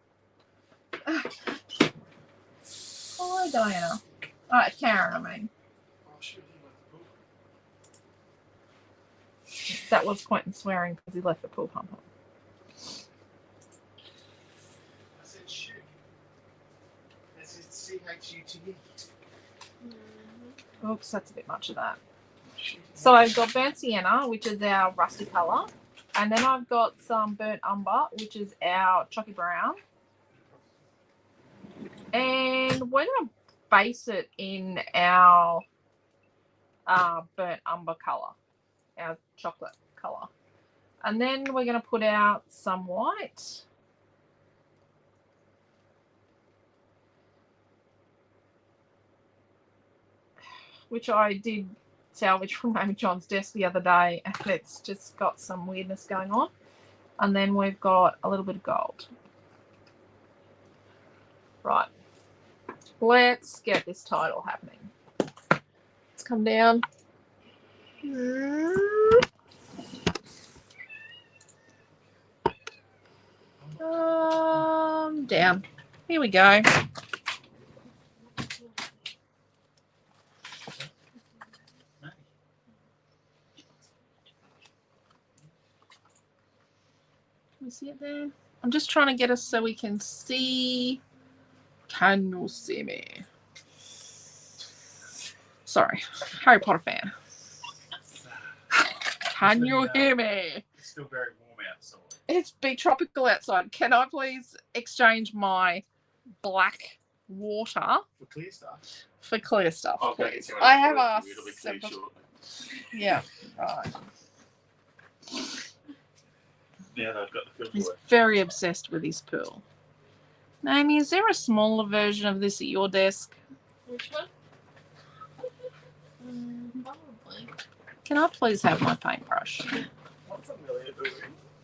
Hi, Diana. Karen, I mean. That was quite swearing because he left the pool pump on. I said shoot. I said C-H-U-T-E. Oops, that's a bit much of that. So I've got burnt sienna, which is our rusty colour. And then I've got some burnt umber, which is our chalky brown. And we're going to base it in our burnt umber colour, our chocolate colour. And then we're going to put out some white. Which I did salvage from Naomi-Jon's desk the other day, and it's just got some weirdness going on. And then we've got a little bit of gold. Right. Let's get this title happening. Let's come down. Down. Here we go. Can you see it there? I'm just trying to get us so we can see. Can you see me? Sorry, Harry Potter fan. Can you hear me? It's still very warm outside. It's be tropical outside. Can I please exchange my black water For clear stuff. for clear stuff, Okay, please? so I have asked. It'll be clear shortly. Yeah, right. Now they've got the filter He's work. very obsessed with his pool. Naomi, is there a smaller version of this at your desk? Which one? Probably. Can I please have my paintbrush? What's Amelia doing?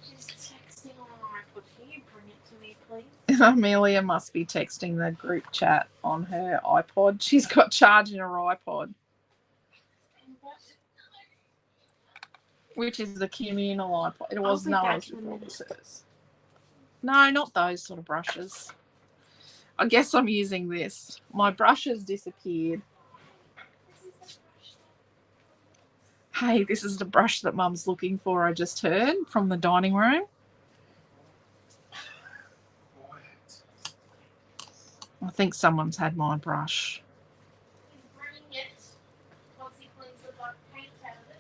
She's texting on my iPod. Can you bring it to me, please? Amelia must be texting the group chat on her iPod. She's got charge in her iPod, which is the communal iPod. It was be back Noah's in a before it minute. was hers. No, not those sort of brushes. I guess I'm using this. My brush has disappeared. Hey, this is the brush that Mum's looking for, I just heard from the dining room. I think someone's had my brush. He's bringing it once he cleans the black paint out of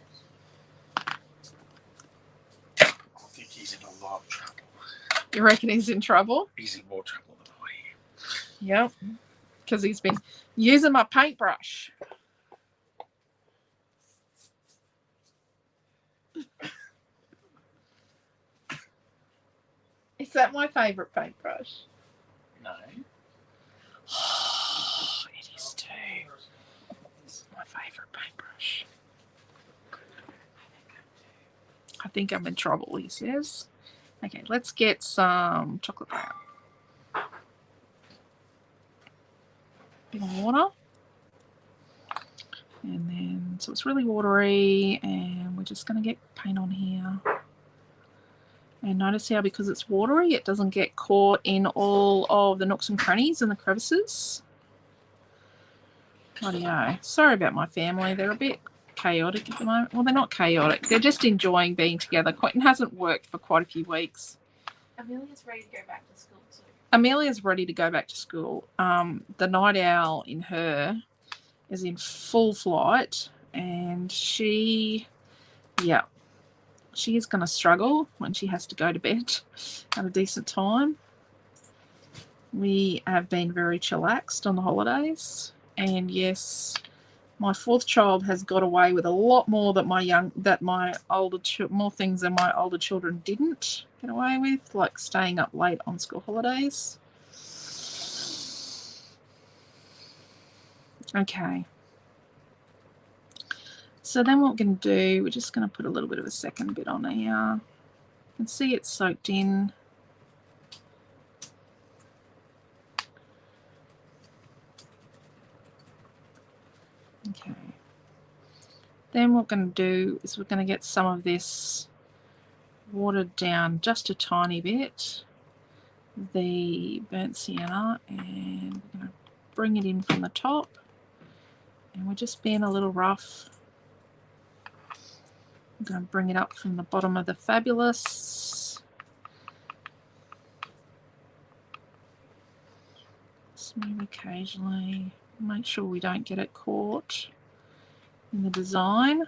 it. I think he's in a lot of trouble. You reckon he's in trouble? He's in more trouble than I am. Yep. Because he's been using my paintbrush. Is that my favourite paintbrush? No. It is too. This is my favourite paintbrush. I think I'm in trouble, he says. Okay, let's get some chocolate brown. Bit of water. And then, so it's really watery, and we're just going to get paint on here. And notice how, because it's watery, it doesn't get caught in all of the nooks and crannies and the crevices. Rightio. Sorry about my family. They're a bit chaotic at the moment. Well, they're not chaotic. They're just enjoying being together. Quentin hasn't worked for quite a few weeks. Amelia's ready to go back to school too. Amelia's ready to go back to school. The night owl in her is in full flight, and she is going to struggle when she has to go to bed at a decent time. We have been very chillaxed on the holidays, and yes, my fourth child has got away with a lot more more things than my older children didn't get away with, like staying up late on school holidays. Okay. So then what we're going to do, we're just going to put a little bit of a second bit on here. You can see it's soaked in. Okay. Then what we're going to do is we're going to get some of this watered down just a tiny bit, the burnt sienna, and we're going to bring it in from the top. And we're just being a little rough. I'm going to bring it up from the bottom of the Fabulous. Smooth occasionally. Make sure we don't get it caught in the design.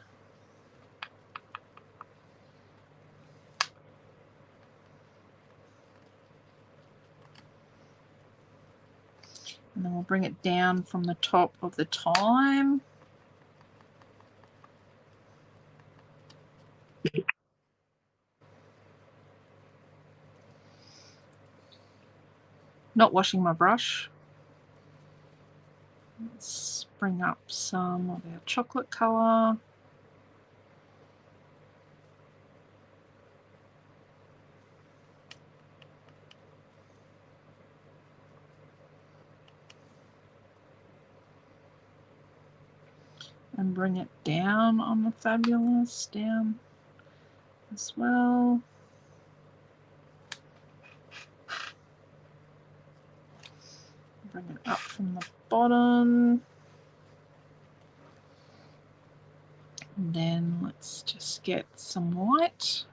And then we'll bring it down from the top of the thyme. Not washing my brush. Let's bring up some of our chocolate colour. And bring it down on the Fabulous, down as well. Bring it up from the bottom. And then let's just get some white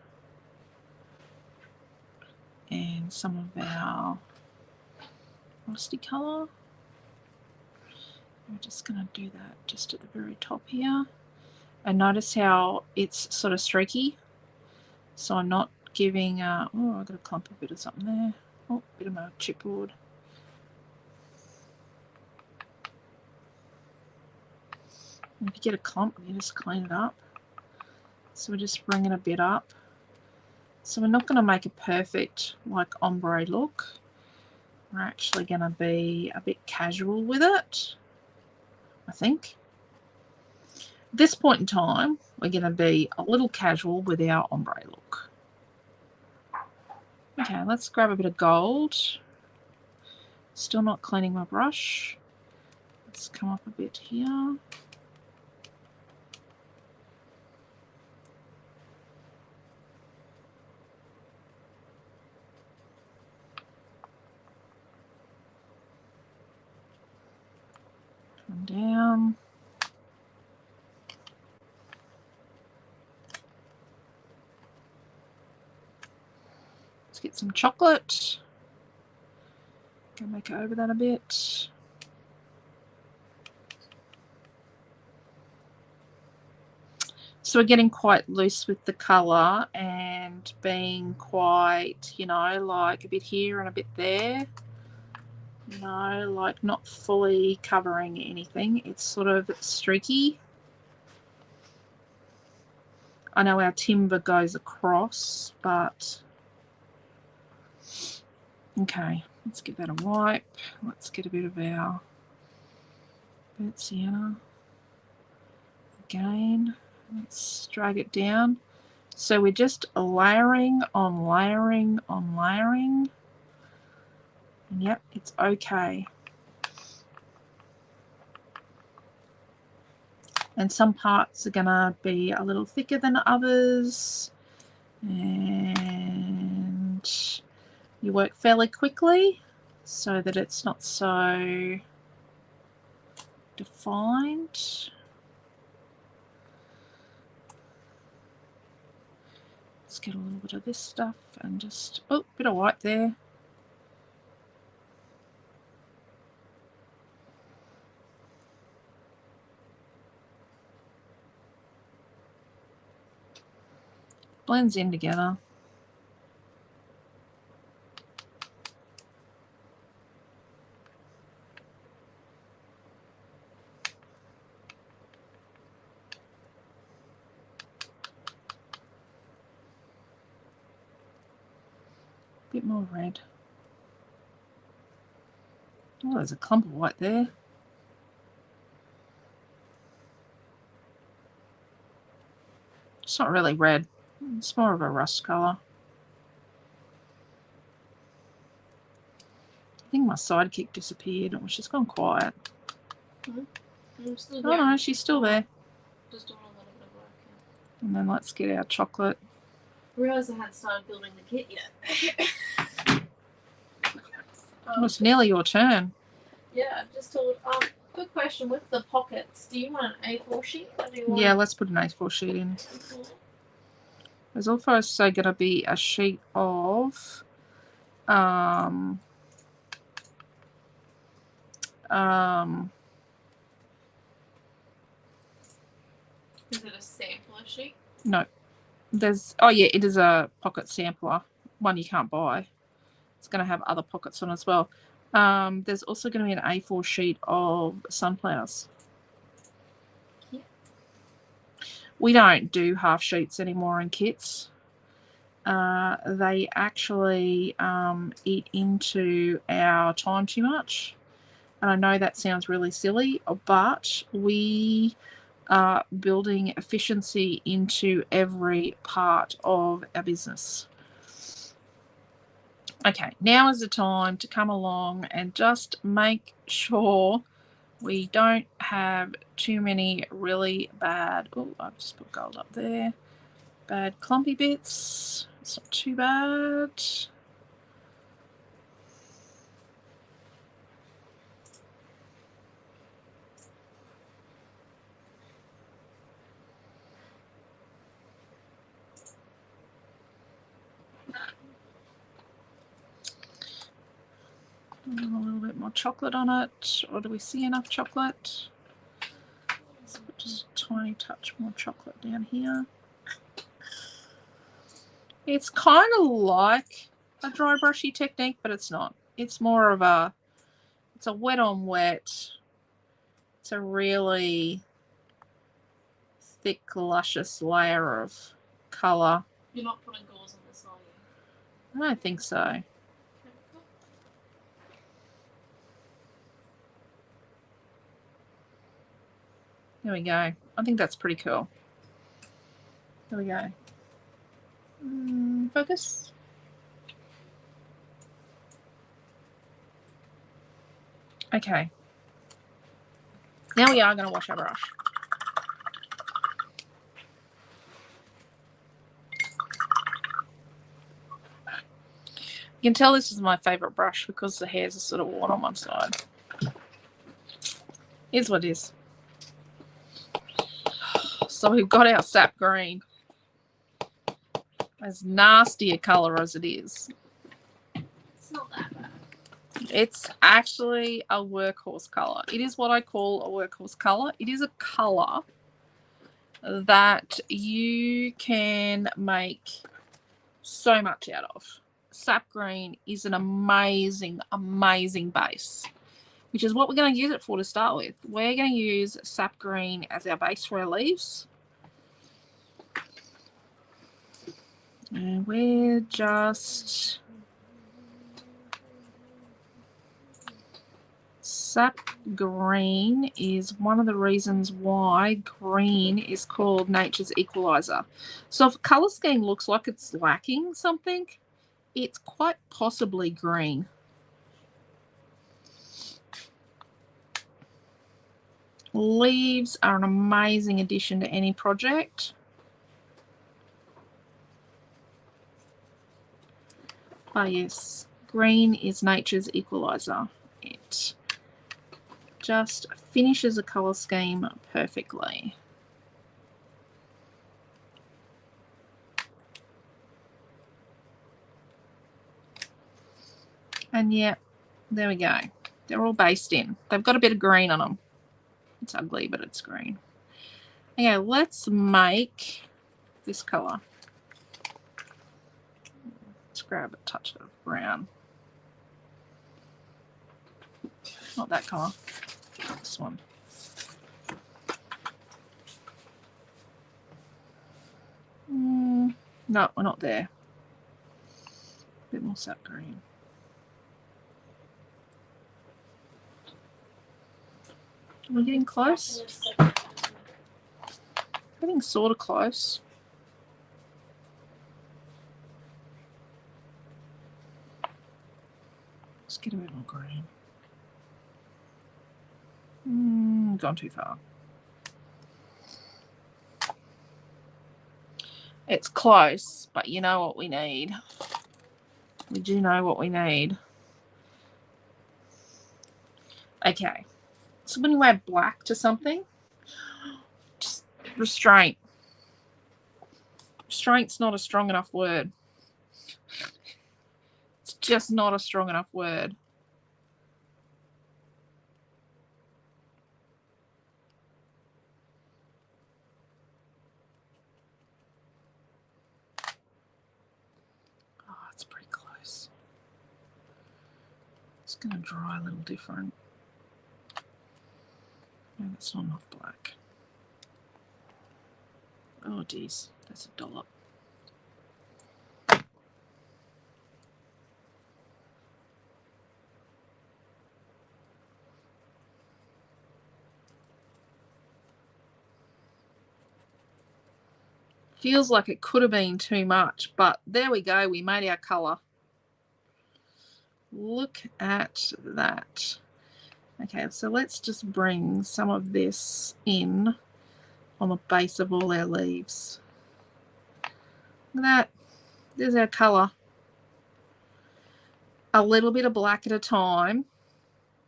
and some of our rusty colour. We're just going to do that just at the very top here. And notice how it's sort of streaky. So I'm not giving, oh, I've got a clump of bit of something there. Oh, bit of my chipboard. If you get a clump, you just clean it up. So we're just bringing a bit up. So we're not going to make a perfect like ombre look. We're actually going to be a bit casual with it, I think. At this point in time, we're going to be a little casual with our ombre look. Okay, let's grab a bit of gold. Still not cleaning my brush. Let's come up a bit here. Come down. Let's get some chocolate. Gonna make it over that a bit. So we're getting quite loose with the colour and being quite, you know, like a bit here and a bit there. You know, like not fully covering anything. It's sort of streaky. I know our timber goes across, but okay, let's give that a wipe. Let's get a bit of our burnt sienna again. Let's drag it down. So we're just layering on layering on layering. And yep, it's okay. And some parts are going to be a little thicker than others. And you work fairly quickly so that it's not so defined. Let's get a little bit of this stuff and just, oh, bit of white there. Blends in together. Bit more red. Oh, there's a clump of white there. It's not really red. It's more of a rust colour. I think my sidekick disappeared, or she's gone quiet. I'm still Oh no, she's still there. Just doing a little bit of work. And then let's get our chocolate. I realised I hadn't started building the kit yet. Oh, it's nearly your turn. Yeah, just told. Good question. With the pockets, do you want an A4 sheet or do you want? Yeah, let's put an A4 sheet in. There's also going to be a sheet of Is it a sampler sheet? no. There's, oh yeah, it is a pocket sampler. One you can't buy. It's going to have other pockets on as well. There's also going to be an A4 sheet of sunflowers. Yeah. We don't do half sheets anymore in kits. They actually eat into our time too much. And I know that sounds really silly, but we are building efficiency into every part of our business. Okay, now is the time to come along and just make sure we don't have too many really bad, oh, I've just put gold up there, bad clumpy bits. It's not too bad. A little bit more chocolate on it, or do we see enough chocolate? Let's put just a tiny touch more chocolate down here. It's kind of like a dry brushy technique, but it's not. It's more of a, it's a wet on wet. It's a really thick, luscious layer of colour. You're not putting gauze on this, are you? I don't think so. There we go. I think that's pretty cool. There we go. Focus. Okay. Now we are going to wash our brush. You can tell this is my favourite brush because the hairs are sort of worn on one side. Here's what it is. So we've got our sap green. As nasty a colour as it is. It's not that bad. It's actually a workhorse colour. It is what I call a workhorse colour. It is a colour that you can make so much out of. Sap green is an amazing, amazing base, which is what we're going to use it for to start with. We're going to use sap green as our base for our leaves. And we're just sap green is one of the reasons why green is called nature's equalizer. So if a colour scheme looks like it's lacking something, it's quite possibly green. Leaves are an amazing addition to any project. Oh yes, green is nature's equalizer. It just finishes a colour scheme perfectly. And yeah, there we go. They're all based in. They've got a bit of green on them. It's ugly, but it's green. Okay, let's make this colour. Let's grab a touch of brown. Not that colour. This one. No, we're not there. A bit more sap green. We're getting close. Getting sort of close. Let's get a bit more green. Gone too far. It's close, but you know what we need. We do know what we need. Okay. So when you add black to something, just restraint. Restraint's not a strong enough word. It's just not a strong enough word. Oh, it's pretty close. It's going to dry a little different. No, that's not enough black. Oh, geez. That's a dollop. Feels like it could have been too much, but there we go. We made our colour. Look at that. Okay, so let's just bring some of this in on the base of all our leaves. Look at that. There's our colour. A little bit of black at a time.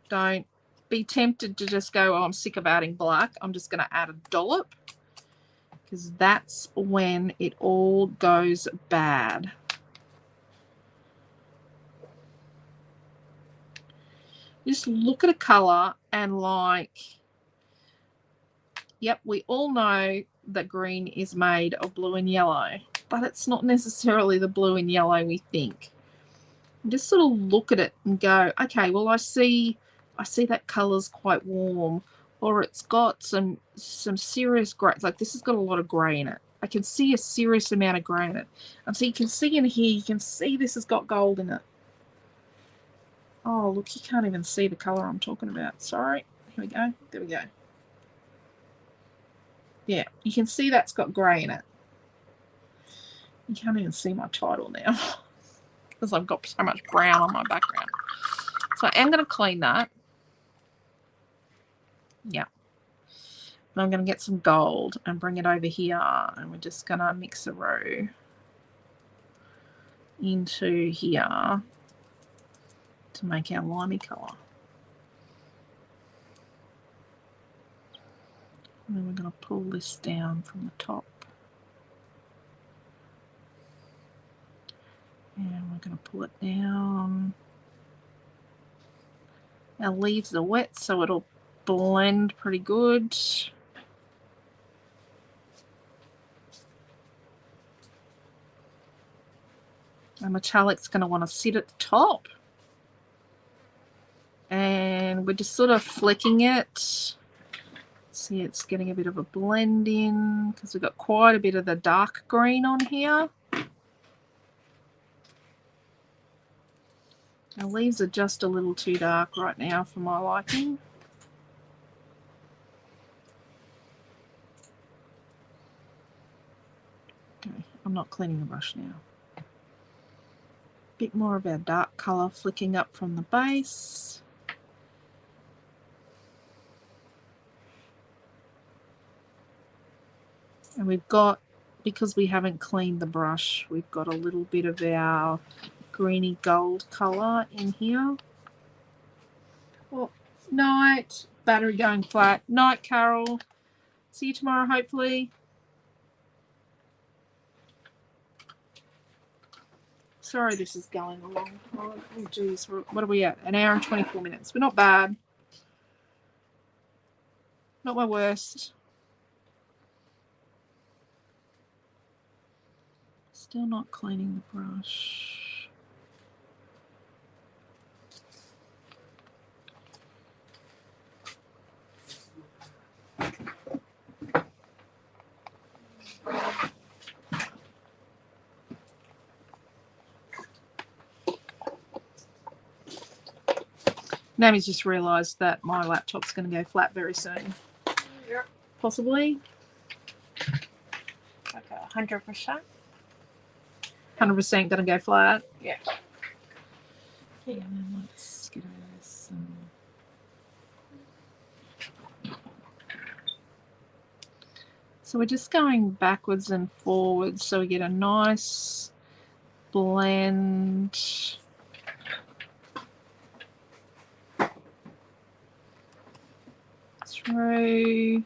Don't be tempted to just go, oh, I'm sick of adding black. I'm just going to add a dollop, because that's when it all goes bad. Just look at a colour and like, yep, we all know that green is made of blue and yellow, but it's not necessarily the blue and yellow we think. Just sort of look at it and go, okay, well, I see that colour's quite warm, or it's got some serious grey. Like this has got a lot of grey in it. I can see a serious amount of grey in it. And so you can see in here, you can see this has got gold in it. Oh, look, you can't even see the colour I'm talking about. Sorry. Here we go. There we go. Yeah, you can see that's got grey in it. You can't even see my title now because I've got so much brown on my background. So I am going to clean that. Yeah. And I'm going to get some gold and bring it over here, and we're just going to mix a row into here to make our limey colour. And then we're going to pull this down from the top. And we're going to pull it down. Our leaves are wet, so it'll blend pretty good. Our metallic's going to want to sit at the top. And we're just sort of flicking it. See, it's getting a bit of a blend in because we've got quite a bit of the dark green on here. The leaves are just a little too dark right now for my liking. Okay, I'm not cleaning the brush now. Bit more of our dark colour flicking up from the base. And we've got, because we haven't cleaned the brush, we've got a little bit of our greeny gold colour in here. Well, night, battery going flat. Night, Carol. See you tomorrow, hopefully. Sorry this is going along. Oh, geez, what are we at? An hour and 24 minutes. We're not bad. Not my worst. Still not cleaning the brush. Naomi's just realised that my laptop's going to go flat very soon. Yep. Possibly. Okay, 100%. 100% going to go flat. Yeah. And then let's get over this. So we're just going backwards and forwards so we get a nice blend. Through.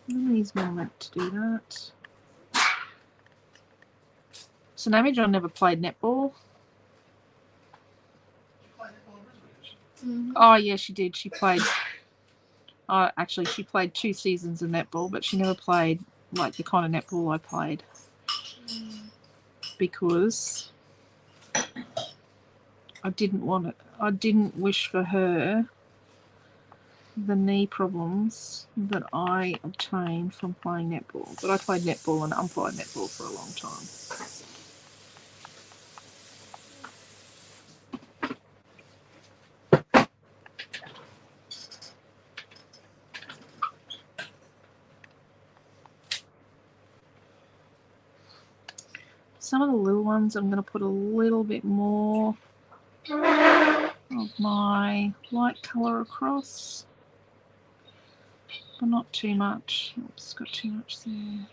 He's not meant to do that. So Naomi-Jon never played netball. Oh yeah, she did. She played. Actually, she played 2 seasons of netball, but she never played like the kind of netball I played because I didn't want it. I didn't wish for her the knee problems that I obtained from playing netball. But I played netball and umpired netball for a long time. Some of the little ones I'm going to put a little bit more of my light colour across, but not too much. Oops, got too much there.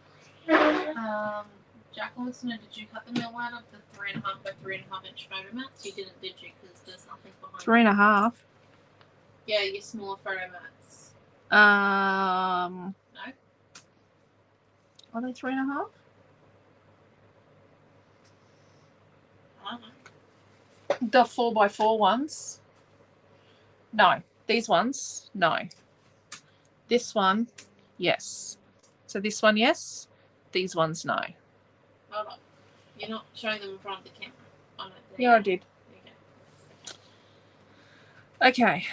Jack wants to know, did you cut the mill out of the 3.5 by 3.5 inch photo mats? You didn't, did you? Because there's nothing behind 3.5. Yeah, your smaller photo mats. No. Are they 3.5? I don't know. The 4x4 ones? No. These ones? No. This one? Yes. So this one, yes. These ones, no. Hold on. You're not showing them in front of the camera. Oh, no, Yeah, I did. Okay.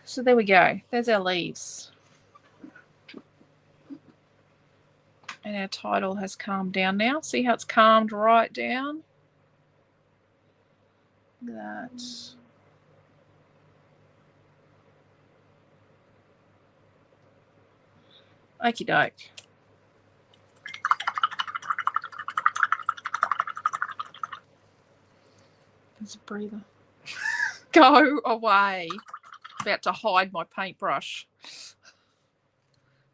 So there we go. There's our leaves. And our title has calmed down now. See how it's calmed right down? Look at that. Okie doke. There's a breather. Go away. About to hide my paintbrush.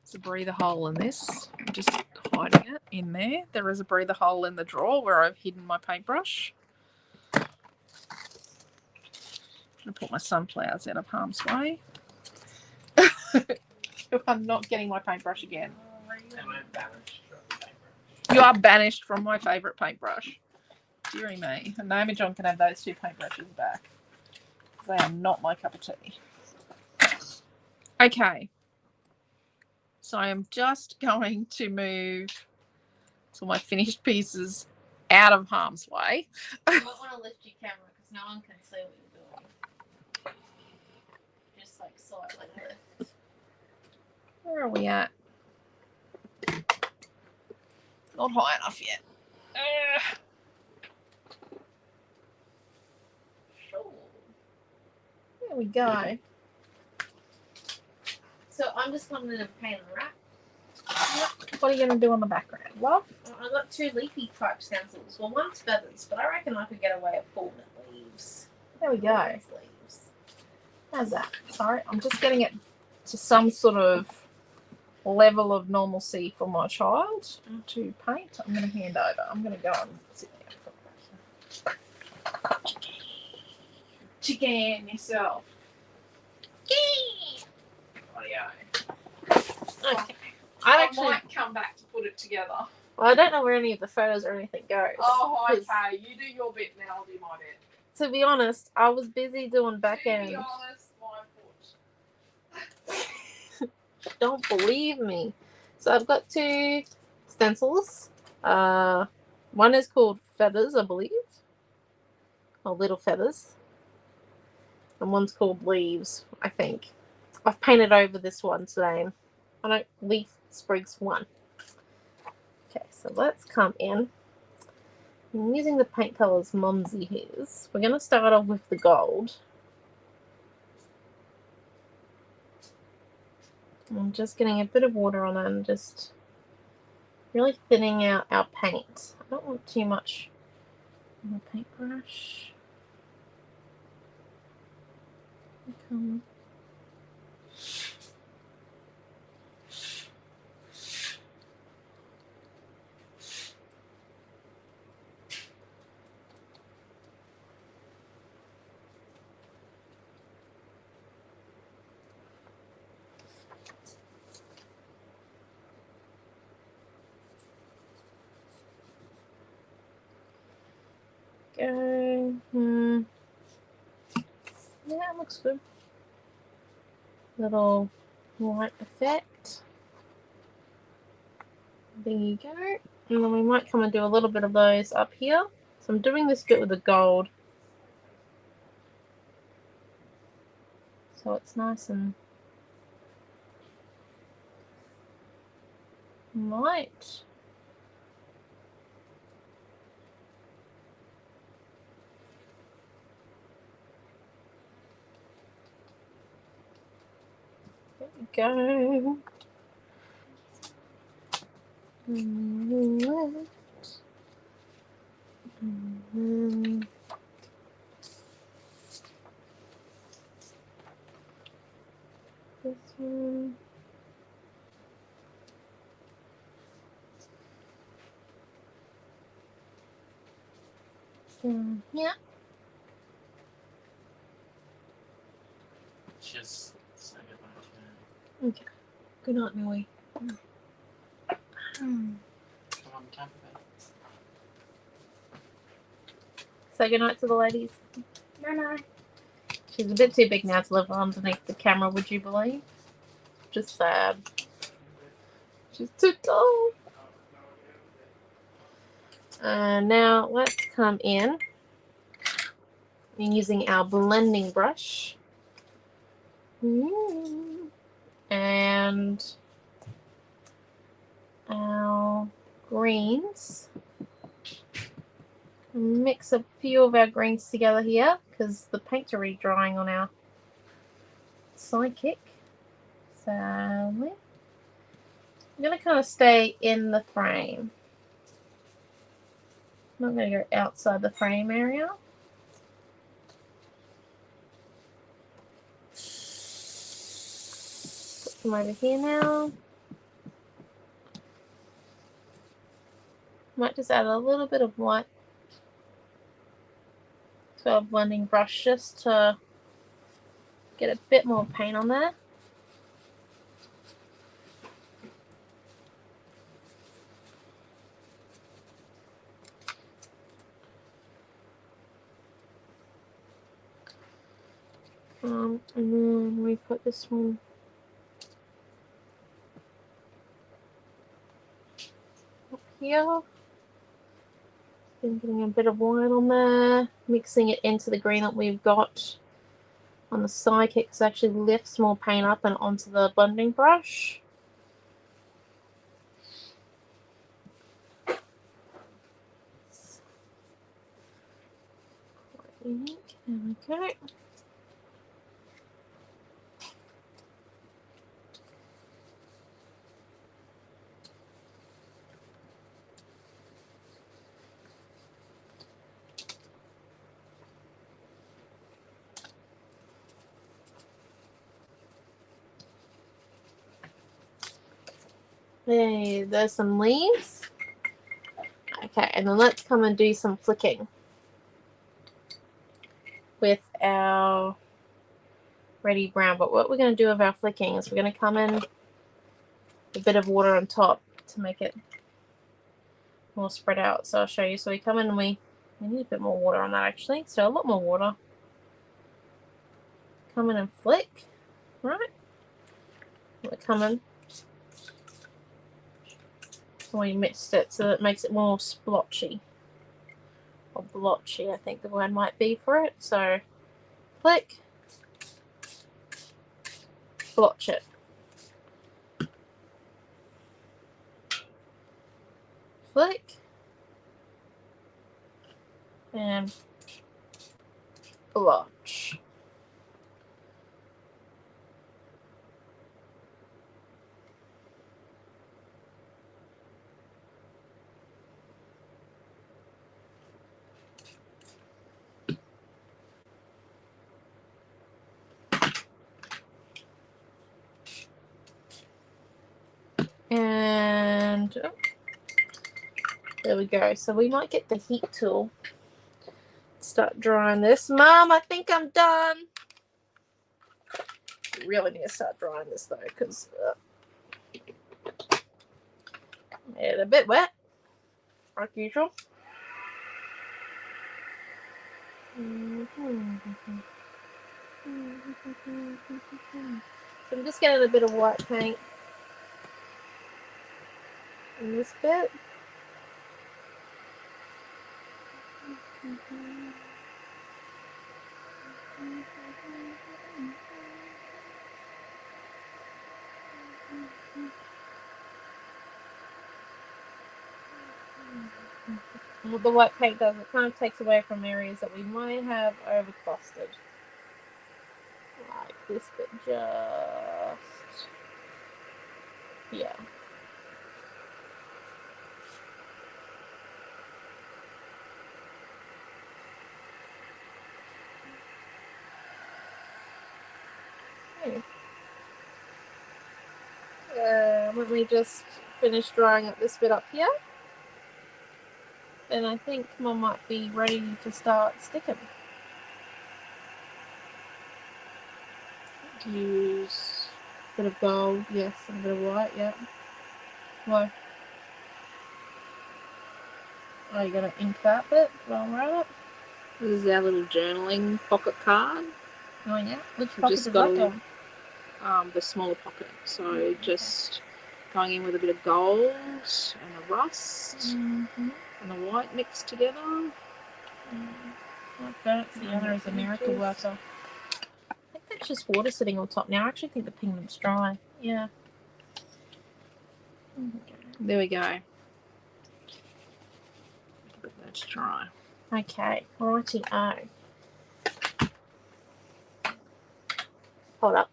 There's a breather hole in this. I'm just hiding it in there. There is a breather hole in the drawer where I've hidden my paintbrush. I'm going to put my sunflowers out of harm's way. I'm not getting my paintbrush again. Am I banished from the paintbrush? You are banished from my favourite paintbrush. Deary me. And Naomi-Jon can have those 2 paintbrushes back. They are not my cup of tea. Okay. So I am just going to move some of my finished pieces out of harm's way. You might want to lift your camera because no one can see what you're doing. Just like slightly. Where are we at? Not high enough yet. Sure. There we go. So I'm just coming in and painting the wrap. What are you going to do on the background, love? I've got 2 leafy type stencils. Well, one's feathers, but I reckon I could get away with calling it leaves. There we go. Leaves. How's that? Sorry, I'm just getting it to some sort of level of normalcy for my child to paint. I'm going to hand over. I'm going to go and sit down. Chicken yourself. Okay. I might come back to put it together. Well, I don't know where any of the photos or anything goes. Oh, okay. You do your bit and then I'll do my bit. To be honest, I was busy doing back end. To be honest, my foot. Don't believe me. So I've got 2 stencils. One is called Feathers, I believe. Or Little Feathers. And one's called Leaves, I think. I've painted over this one today. I don't leaf sprigs 1. Okay, so let's come in. I'm using the paint colours Mumsy has. We're going to start off with the gold. I'm just getting a bit of water on it and just really thinning out our paint. I don't want too much on the paintbrush. Okay. Go. Yeah, it looks good. Little light effect. There you go. And then we might come and do a little bit of those up here. So I'm doing this bit with the gold. So it's nice and light. There we go. This one. Yeah. Just say goodbye to Okay. Good night, Millie. Come on, tap it. Say goodnight to the ladies. No. She's a bit too big now to live underneath the camera, would you believe? Just sad. She's too tall. Now let's come in and using our blending brush. And our greens. Mix a few of our greens together here because the paint's already drying on our sidekick. So I'm going to kind of stay in the frame. I'm not going to go outside the frame area. Put them over here now. Might just add a little bit of white to our blending brush just to get a bit more paint on there. And then we put this one up here. Then getting a bit of white on there, mixing it into the green that we've got on the sidekick to actually lift some more paint up and onto the blending brush. There we go. There's some leaves. Okay, and then let's come and do some flicking with our ready brown. But what we're going to do with our flicking is we're going to come in a bit of water on top to make it more spread out. So I'll show you. So we come in and we need a bit more water on that actually. So a lot more water. Come in and flick, right? We're coming. We mixed it so that it makes it more splotchy. Or blotchy, I think the word might be for it. So flick, blotch it. Flick and blotch. And oh, there we go. So we might get the heat tool. Start drying this. Mom, I think I'm done. Really need to start drying this though, because it's a bit wet, like usual. So I'm just getting a bit of white paint in this bit. And what the white paint does, it kind of takes away from areas that we might have over clustered. Like this bit just, yeah. Okay. Let me just finish drying up this bit up here. Then I think Mum might be ready to start sticking. Use a bit of gold, yes, and a bit of white, yeah. Why? Are you going to ink that bit while we're at it? This is our little journaling pocket card. Oh yeah? Which We've pocket just does got that go? the smaller pocket. So just going in with a bit of gold and a rust and the white mixed together. Not fancy. Other is a miracle worker. I think that's just water sitting on top now. I actually think the pigment's dry. Yeah. There we go. Let's try. Okay. Righty-o. Hold up.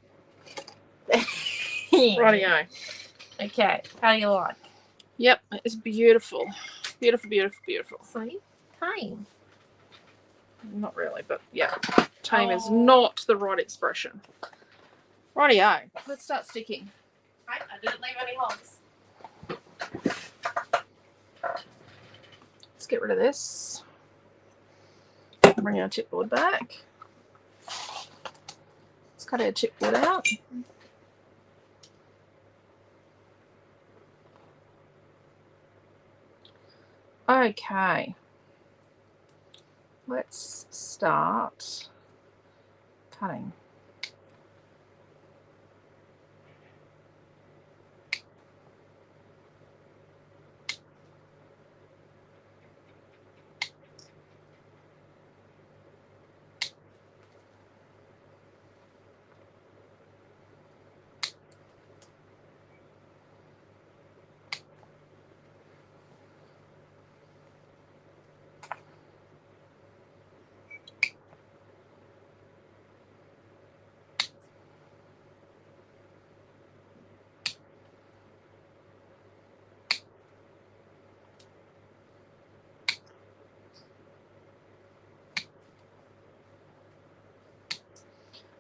Rightio. Okay. How do you like? Yep, it's beautiful. Beautiful, beautiful, beautiful. See? Tame. Not really, but yeah. Tame is not the right expression. Rightio. Let's start sticking. I didn't leave any holes. Let's get rid of this. Bring our chipboard back. Let's cut our chipboard out. Okay. Let's start cutting.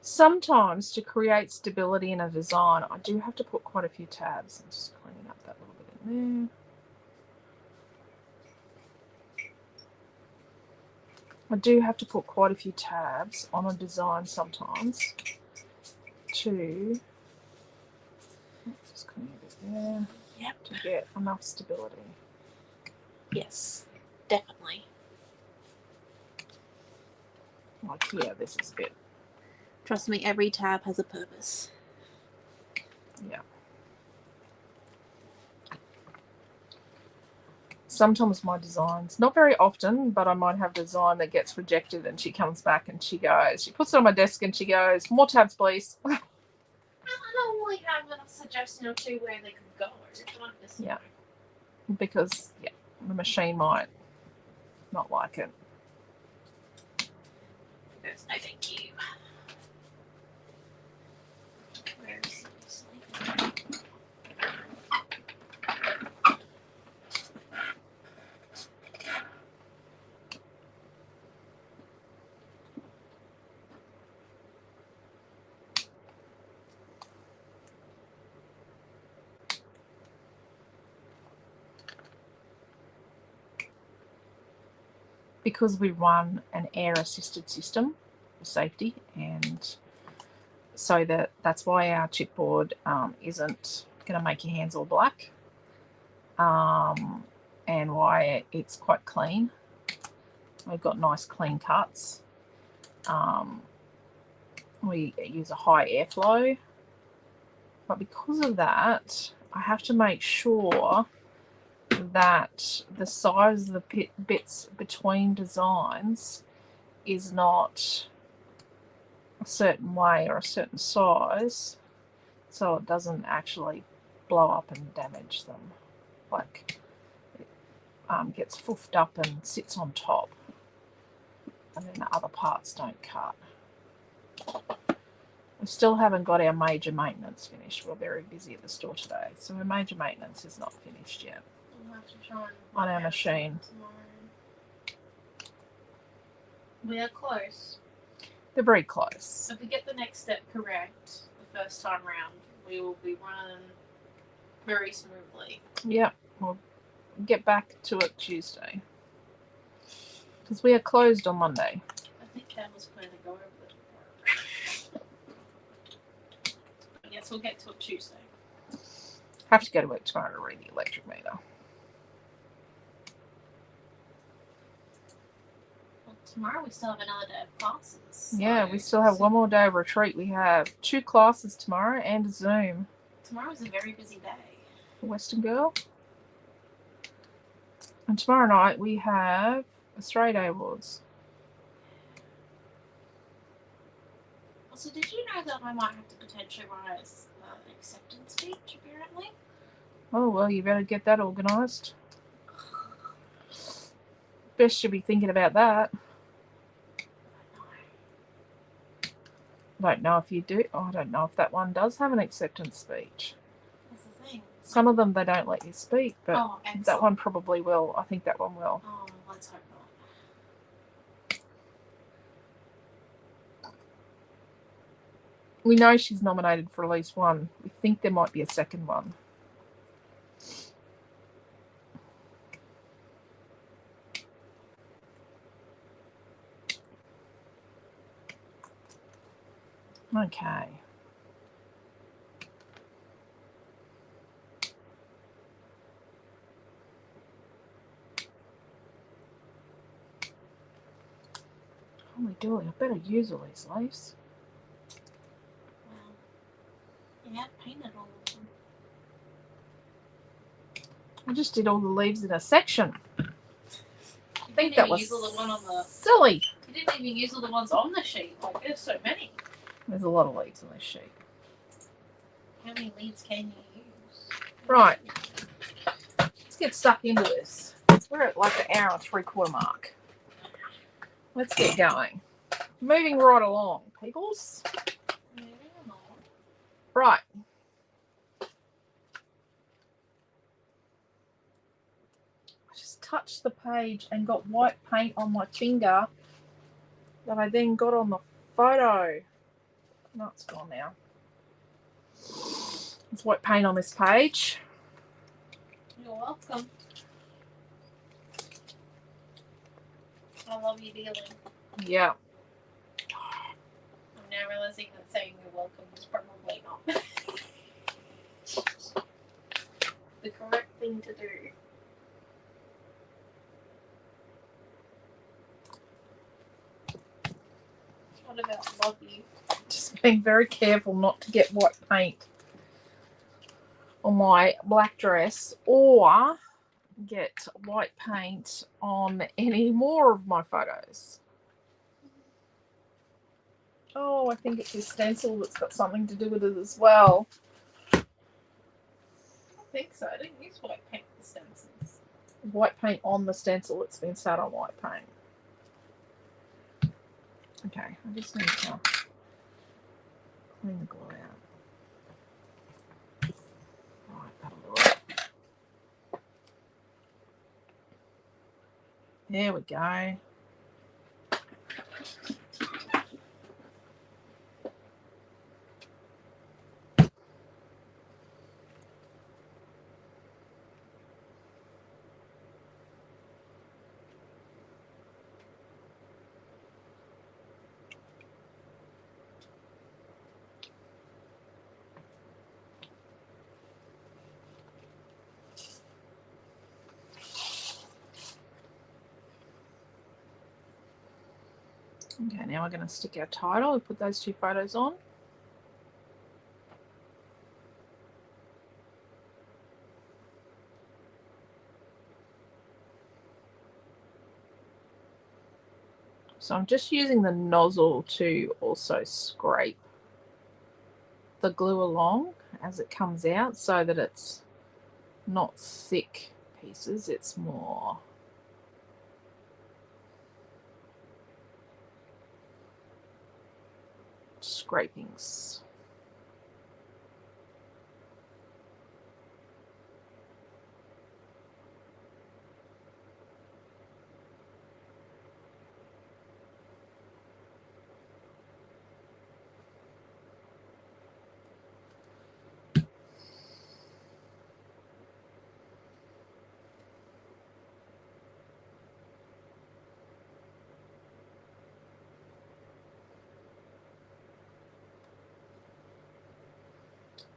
Sometimes to create stability in a design, I do have to put quite a few tabs. I'm just cleaning up that little bit in there. I do have to put quite a few tabs on a design sometimes to just clean a bit there. Yep. To get enough stability. Yes, definitely. Like here, this is a bit. Trust me, every tab has a purpose. Yeah. Sometimes my designs, not very often, but I might have a design that gets rejected and she comes back and she puts it on my desk and she goes, more tabs, please. I normally have a suggestion or two where they could go. Not this Yeah. one. Because, yeah, the machine might not like it. No, thank you. Where is this? Because we run an air-assisted system for safety, and so that's why our chipboard isn't going to make your hands all black, and why it's quite clean. We've got nice clean cuts. We use a high airflow, but because of that, I have to make sure that the size of the bits between designs is not a certain way or a certain size, so it doesn't actually blow up and damage them. Like it gets foofed up and sits on top, and then the other parts don't cut. We still haven't got our major maintenance finished. We're very busy at the store today, so our major maintenance is not finished yet. We'll have to try and On our work out machine. tomorrow. We are close. They're very close. If we get the next step correct the first time round, we will be running very smoothly. Yeah, we'll get back to it Tuesday. Because we are closed on Monday. I think that was going to go over the But yes, we'll get to it Tuesday. Have to go to work tomorrow to read the electric meter. Well, tomorrow we still have another day of classes. Yeah, so- we still have one more day of retreat. We have 2 classes tomorrow and a Zoom. Tomorrow's a very busy day. For Western Girl. And tomorrow night we have Australia Day Awards. Also, did you know that I might have to potentially write an acceptance speech, apparently? Oh, well, you better get that organised. Best should be thinking about that. I don't know if you do. Oh, I don't know if that one does have an acceptance speech. That's the thing. Some of them they don't let you speak, but Oh, excellent. that one probably will. I think that one will. Oh, let's hope not. We know she's nominated for at least one. We think there might be a second one. Okay. Holy dooly, I better use all these leaves. Well, you have painted all of them. I just did all the leaves in a section. You I think didn't that even was use all the one on the. silly. You didn't even use all the ones on the sheet. Like, there's so many. There's a lot of leaves on this sheet. How many leaves can you use? Right. Let's get stuck into this. We're at like the hour and 3/4 mark. Let's get going. Moving right along, peoples. Moving along. Right. I just touched the page and got white paint on my finger that I then got on the photo. No, it's gone now. There's white paint on this page. You're welcome. I love you dearly. Yeah. I'm now realizing that saying you're welcome is probably not the correct thing to do. What about love you? Just being very careful not to get white paint on my black dress or get white paint on any more of my photos. Oh, I think it's this stencil that's got something to do with it as well. I don't think so. I didn't use white paint for stencils. White paint on the stencil. It's been sat on white paint. Okay, I just need to clean the glue out. Right, that'll do it. There we go. Okay, now we're going to stick our title and put those two photos on. So I'm just using the nozzle to also scrape the glue along as it comes out so that it's not thick pieces, it's more scrapings.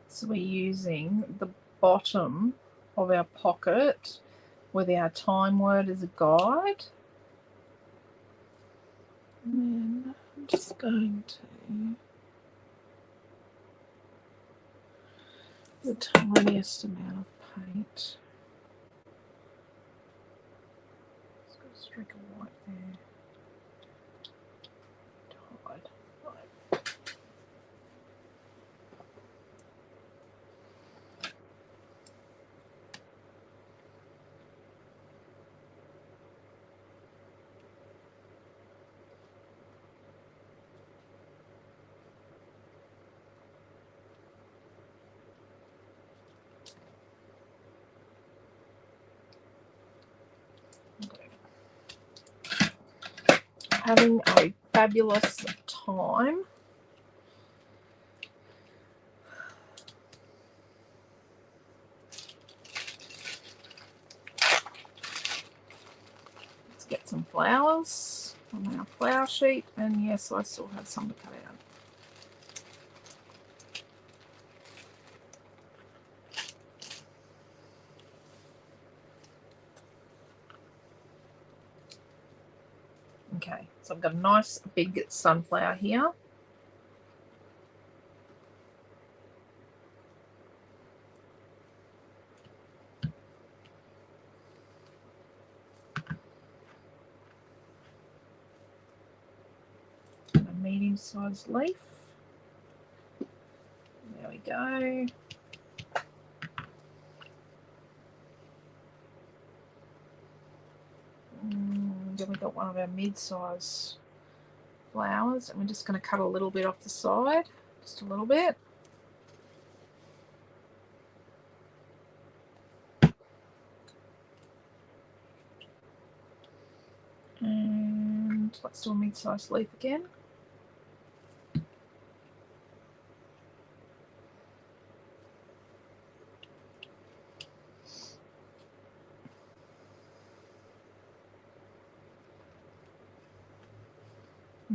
So we're using the bottom of our pocket with our time word as a guide. And then I'm just going to the tiniest amount of paint. Just got a streak of white there. Hide. Right. Having a fabulous time. Let's get some flowers on our flower sheet, and yes, I still have some to cut out. Okay, so I've got a nice big sunflower here. And a medium-sized leaf. There we go. Then we've got one of our mid-size flowers, and we're just going to cut a little bit off the side, just a little bit. And let's do a mid-sized leaf again.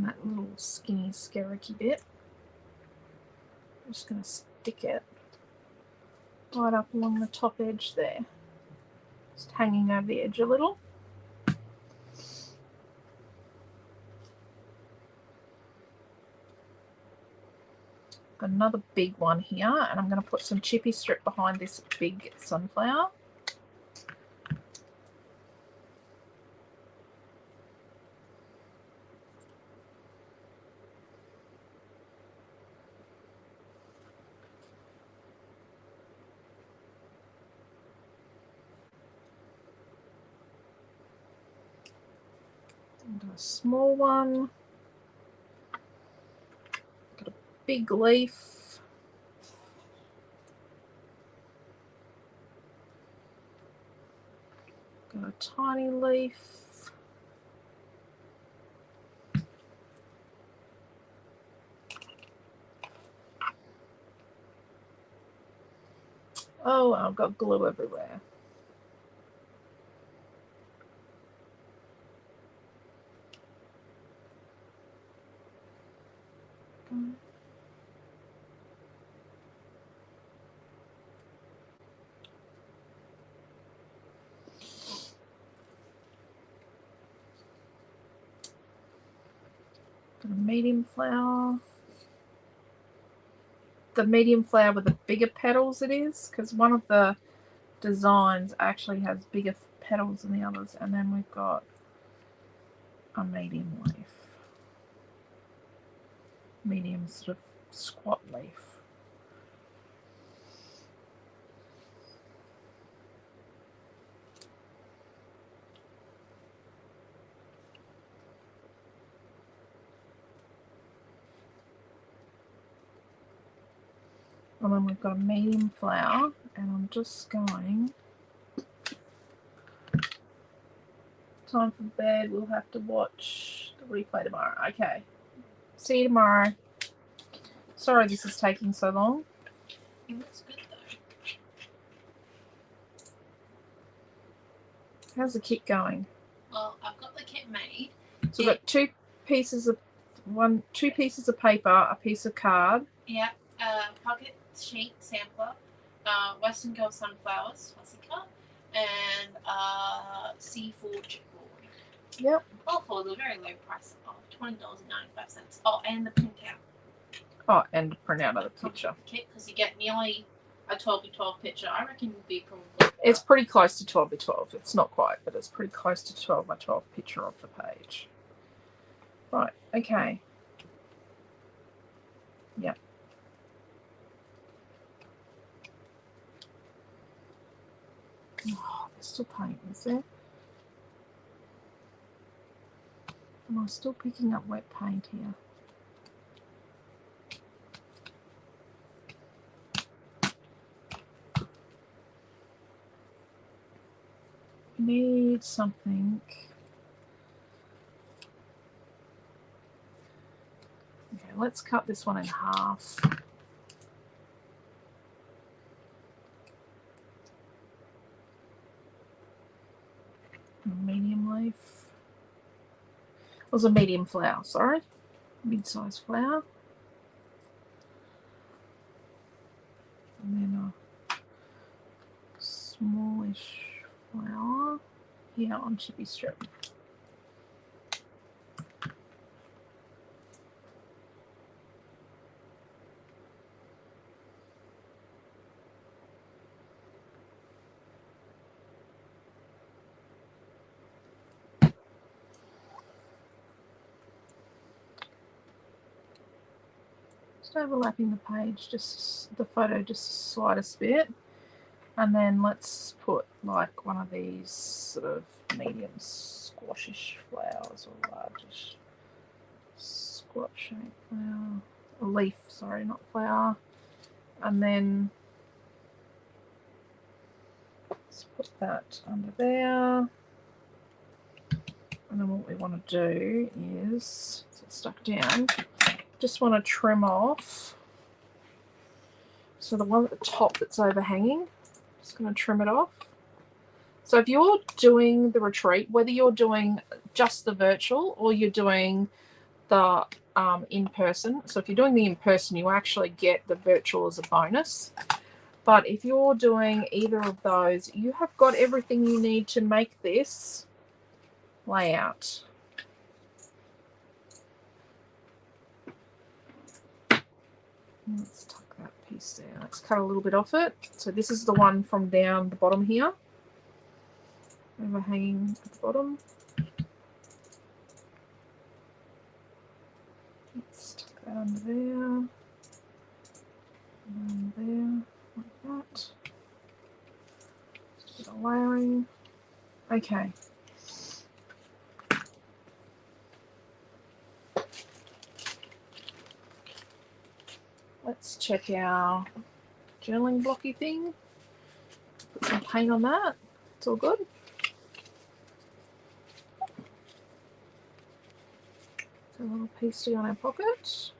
And that little skinny skerricky bit. I'm just going to stick it right up along the top edge there. Just hanging over the edge a little. Got another big one here, and I'm going to put some chippy strip behind this big sunflower. And a small one. Got a big leaf. Got a tiny leaf. Oh, I've got glue everywhere. Got a medium flower. The medium flower with the bigger petals it is, because one of the designs actually has bigger petals than the others. And then we've got a medium leaf. Medium sort of squat leaf. And then we've got a medium flower, and I'm just going. Time for bed. We'll have to watch the replay tomorrow. Okay. See you tomorrow. Sorry this is taking so long. It looks good though. How's the kit going? Well, I've got the kit made. So we've got two pieces of paper, a piece of card. Yeah, pocket sheet sampler, Western Girl sunflowers, fussy cut, and C4 chipboard. Yep. All for the very low price of $20.95. Oh, and the printout. Oh, and print out of the picture. Kit, because you get nearly a 12x12 picture. I reckon it would be probably. It's pretty close to 12x12. It's not quite, but it's pretty close to 12x12 picture of the page. Right. Okay. Yep. Oh, there's still paint, is there? Am I still picking up wet paint here? Need something. Okay, let's cut this one in half. Medium leaf. It was a medium flower, sorry. Mid-sized flower. And then a smallish flower here on chippy strip. Just overlapping the page, just the photo just the slightest bit. And then let's put like one of these sort of medium squashish flowers or largish squat shaped flower. A leaf, sorry, not flower. And then let's put that under there. And then what we want to do is, so it's stuck down, just want to trim off. So the one at the top that's overhanging, just going to trim it off. So if you're doing the retreat, whether you're doing just the virtual or you're doing the in-person. So if you're doing the in-person, you actually get the virtual as a bonus. But if you're doing either of those, you have got everything you need to make this layout. Let's tuck that piece there. Let's cut a little bit off it. So this is the one from down the bottom here. Overhanging at the bottom. Let's tuck that under there. And there, like that. Just a bit of layering. Okay. Let's check our journaling blocky thing. Put some paint on that. It's all good. A little pasty on our pocket. Is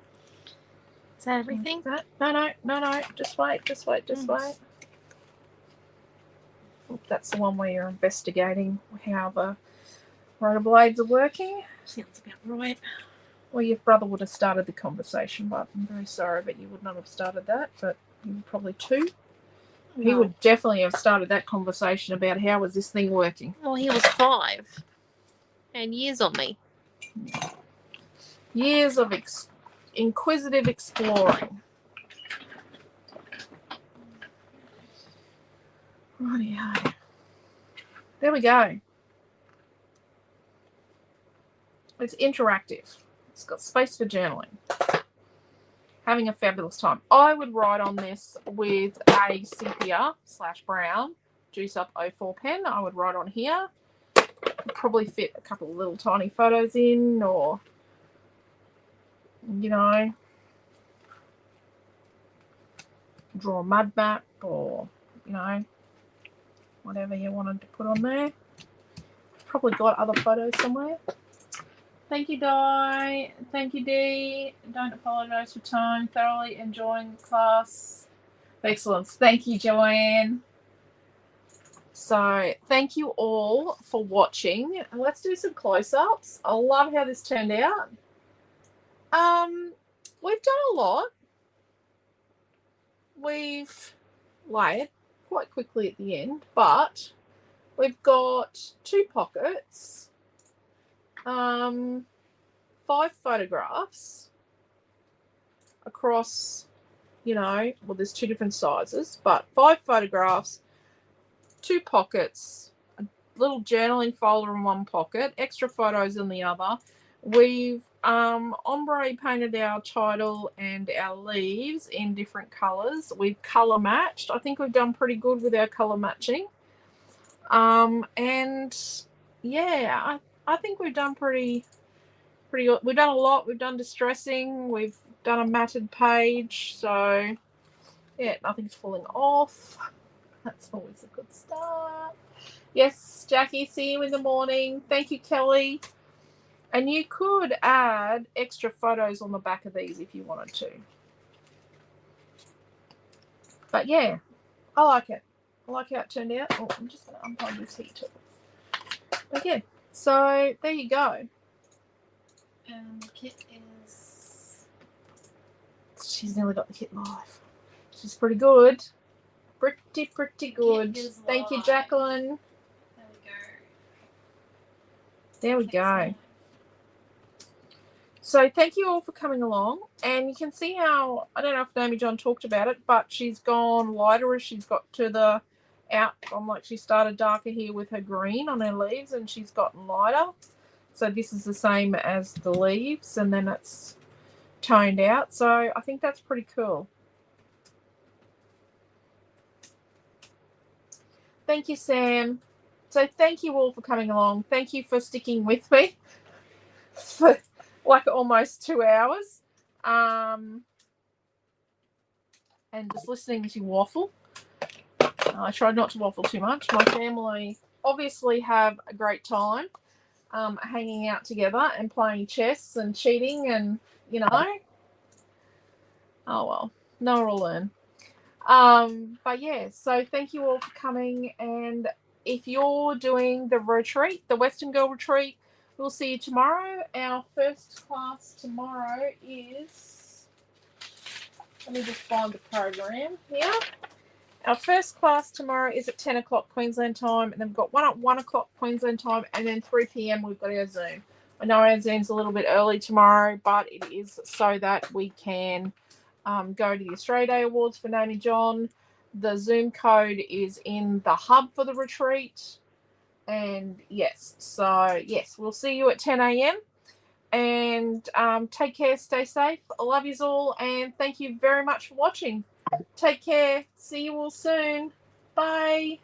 that everything? Like that. No. Just wait. Oh, that's the one where you're investigating how the rotor blades are working. Sounds about right. Well, your brother would have started the conversation, but I'm very sorry, but you would not have started that. But you were probably 2. No. He would definitely have started that conversation about how was this thing working. Well, he was 5. And years on me. Years of inquisitive exploring. Rightio. There we go. It's interactive. It's got space for journaling. Having a fabulous time. I would write on this with a sepia/brown Juice Up 04 pen. I would write on here. Probably fit a couple of little tiny photos in, or, you know, draw a mud map, or, you know, whatever you wanted to put on there. Probably got other photos somewhere. Thank you, Di. Thank you, Dee. Don't apologise for time. Thoroughly enjoying the class. Excellence. Thank you, Joanne. So, thank you all for watching. And let's do some close-ups. I love how this turned out. We've done a lot. We've layered quite quickly at the end, but we've got 2 pockets. 5 photographs across, you know, well, there's 2 different sizes, but 5 photographs, 2 pockets, a little journaling folder in one pocket, extra photos in the other. We've ombre painted our title and our leaves in different colours. We've colour matched. I think we've done pretty good with our colour matching. And yeah, I think we've done pretty good. We've done a lot. We've done distressing. We've done a matted page. So yeah, nothing's falling off. That's always a good start. Yes, Jackie, see you in the morning. Thank you, Kelly. And you could add extra photos on the back of these if you wanted to. But yeah, I like it. I like how it turned out. Oh, I'm just going to unplug this heat too. But yeah, so there you go. And the kit is... She's nearly got the kit live. She's pretty good. Pretty good. Thank you, Jacqueline. There we go. So thank you all for coming along. And you can see how, I don't know if Naomi-Jon talked about it, but she's gone lighter as she's got to the out. I'm like, she started darker here with her green on her leaves, and she's gotten lighter. So this is the same as the leaves, and then it's toned out. So I think that's pretty cool. Thank you, Sam. So thank you all for coming along. Thank you for sticking with me for like almost 2 hours. And just listening to waffle. I tried not to waffle too much. My family obviously have a great time hanging out together and playing chess and cheating, and, you know. Oh, well. No one will learn. But yeah, so thank you all for coming. And if you're doing the retreat, the Western Girl retreat, we'll see you tomorrow. Our first class tomorrow is, let me just find the program here. Our first class tomorrow is at 10 o'clock Queensland time, and then we've got one at 1 o'clock Queensland time, and then 3 p.m. we've got our Zoom. I know our Zoom's a little bit early tomorrow, but it is so that we can go to the Australia Day Awards for Naomi-Jon. The Zoom code is in the hub for the retreat. And yes, so yes, we'll see you at 10 a.m. And take care, stay safe. I love you all, and thank you very much for watching. Take care. See you all soon. Bye.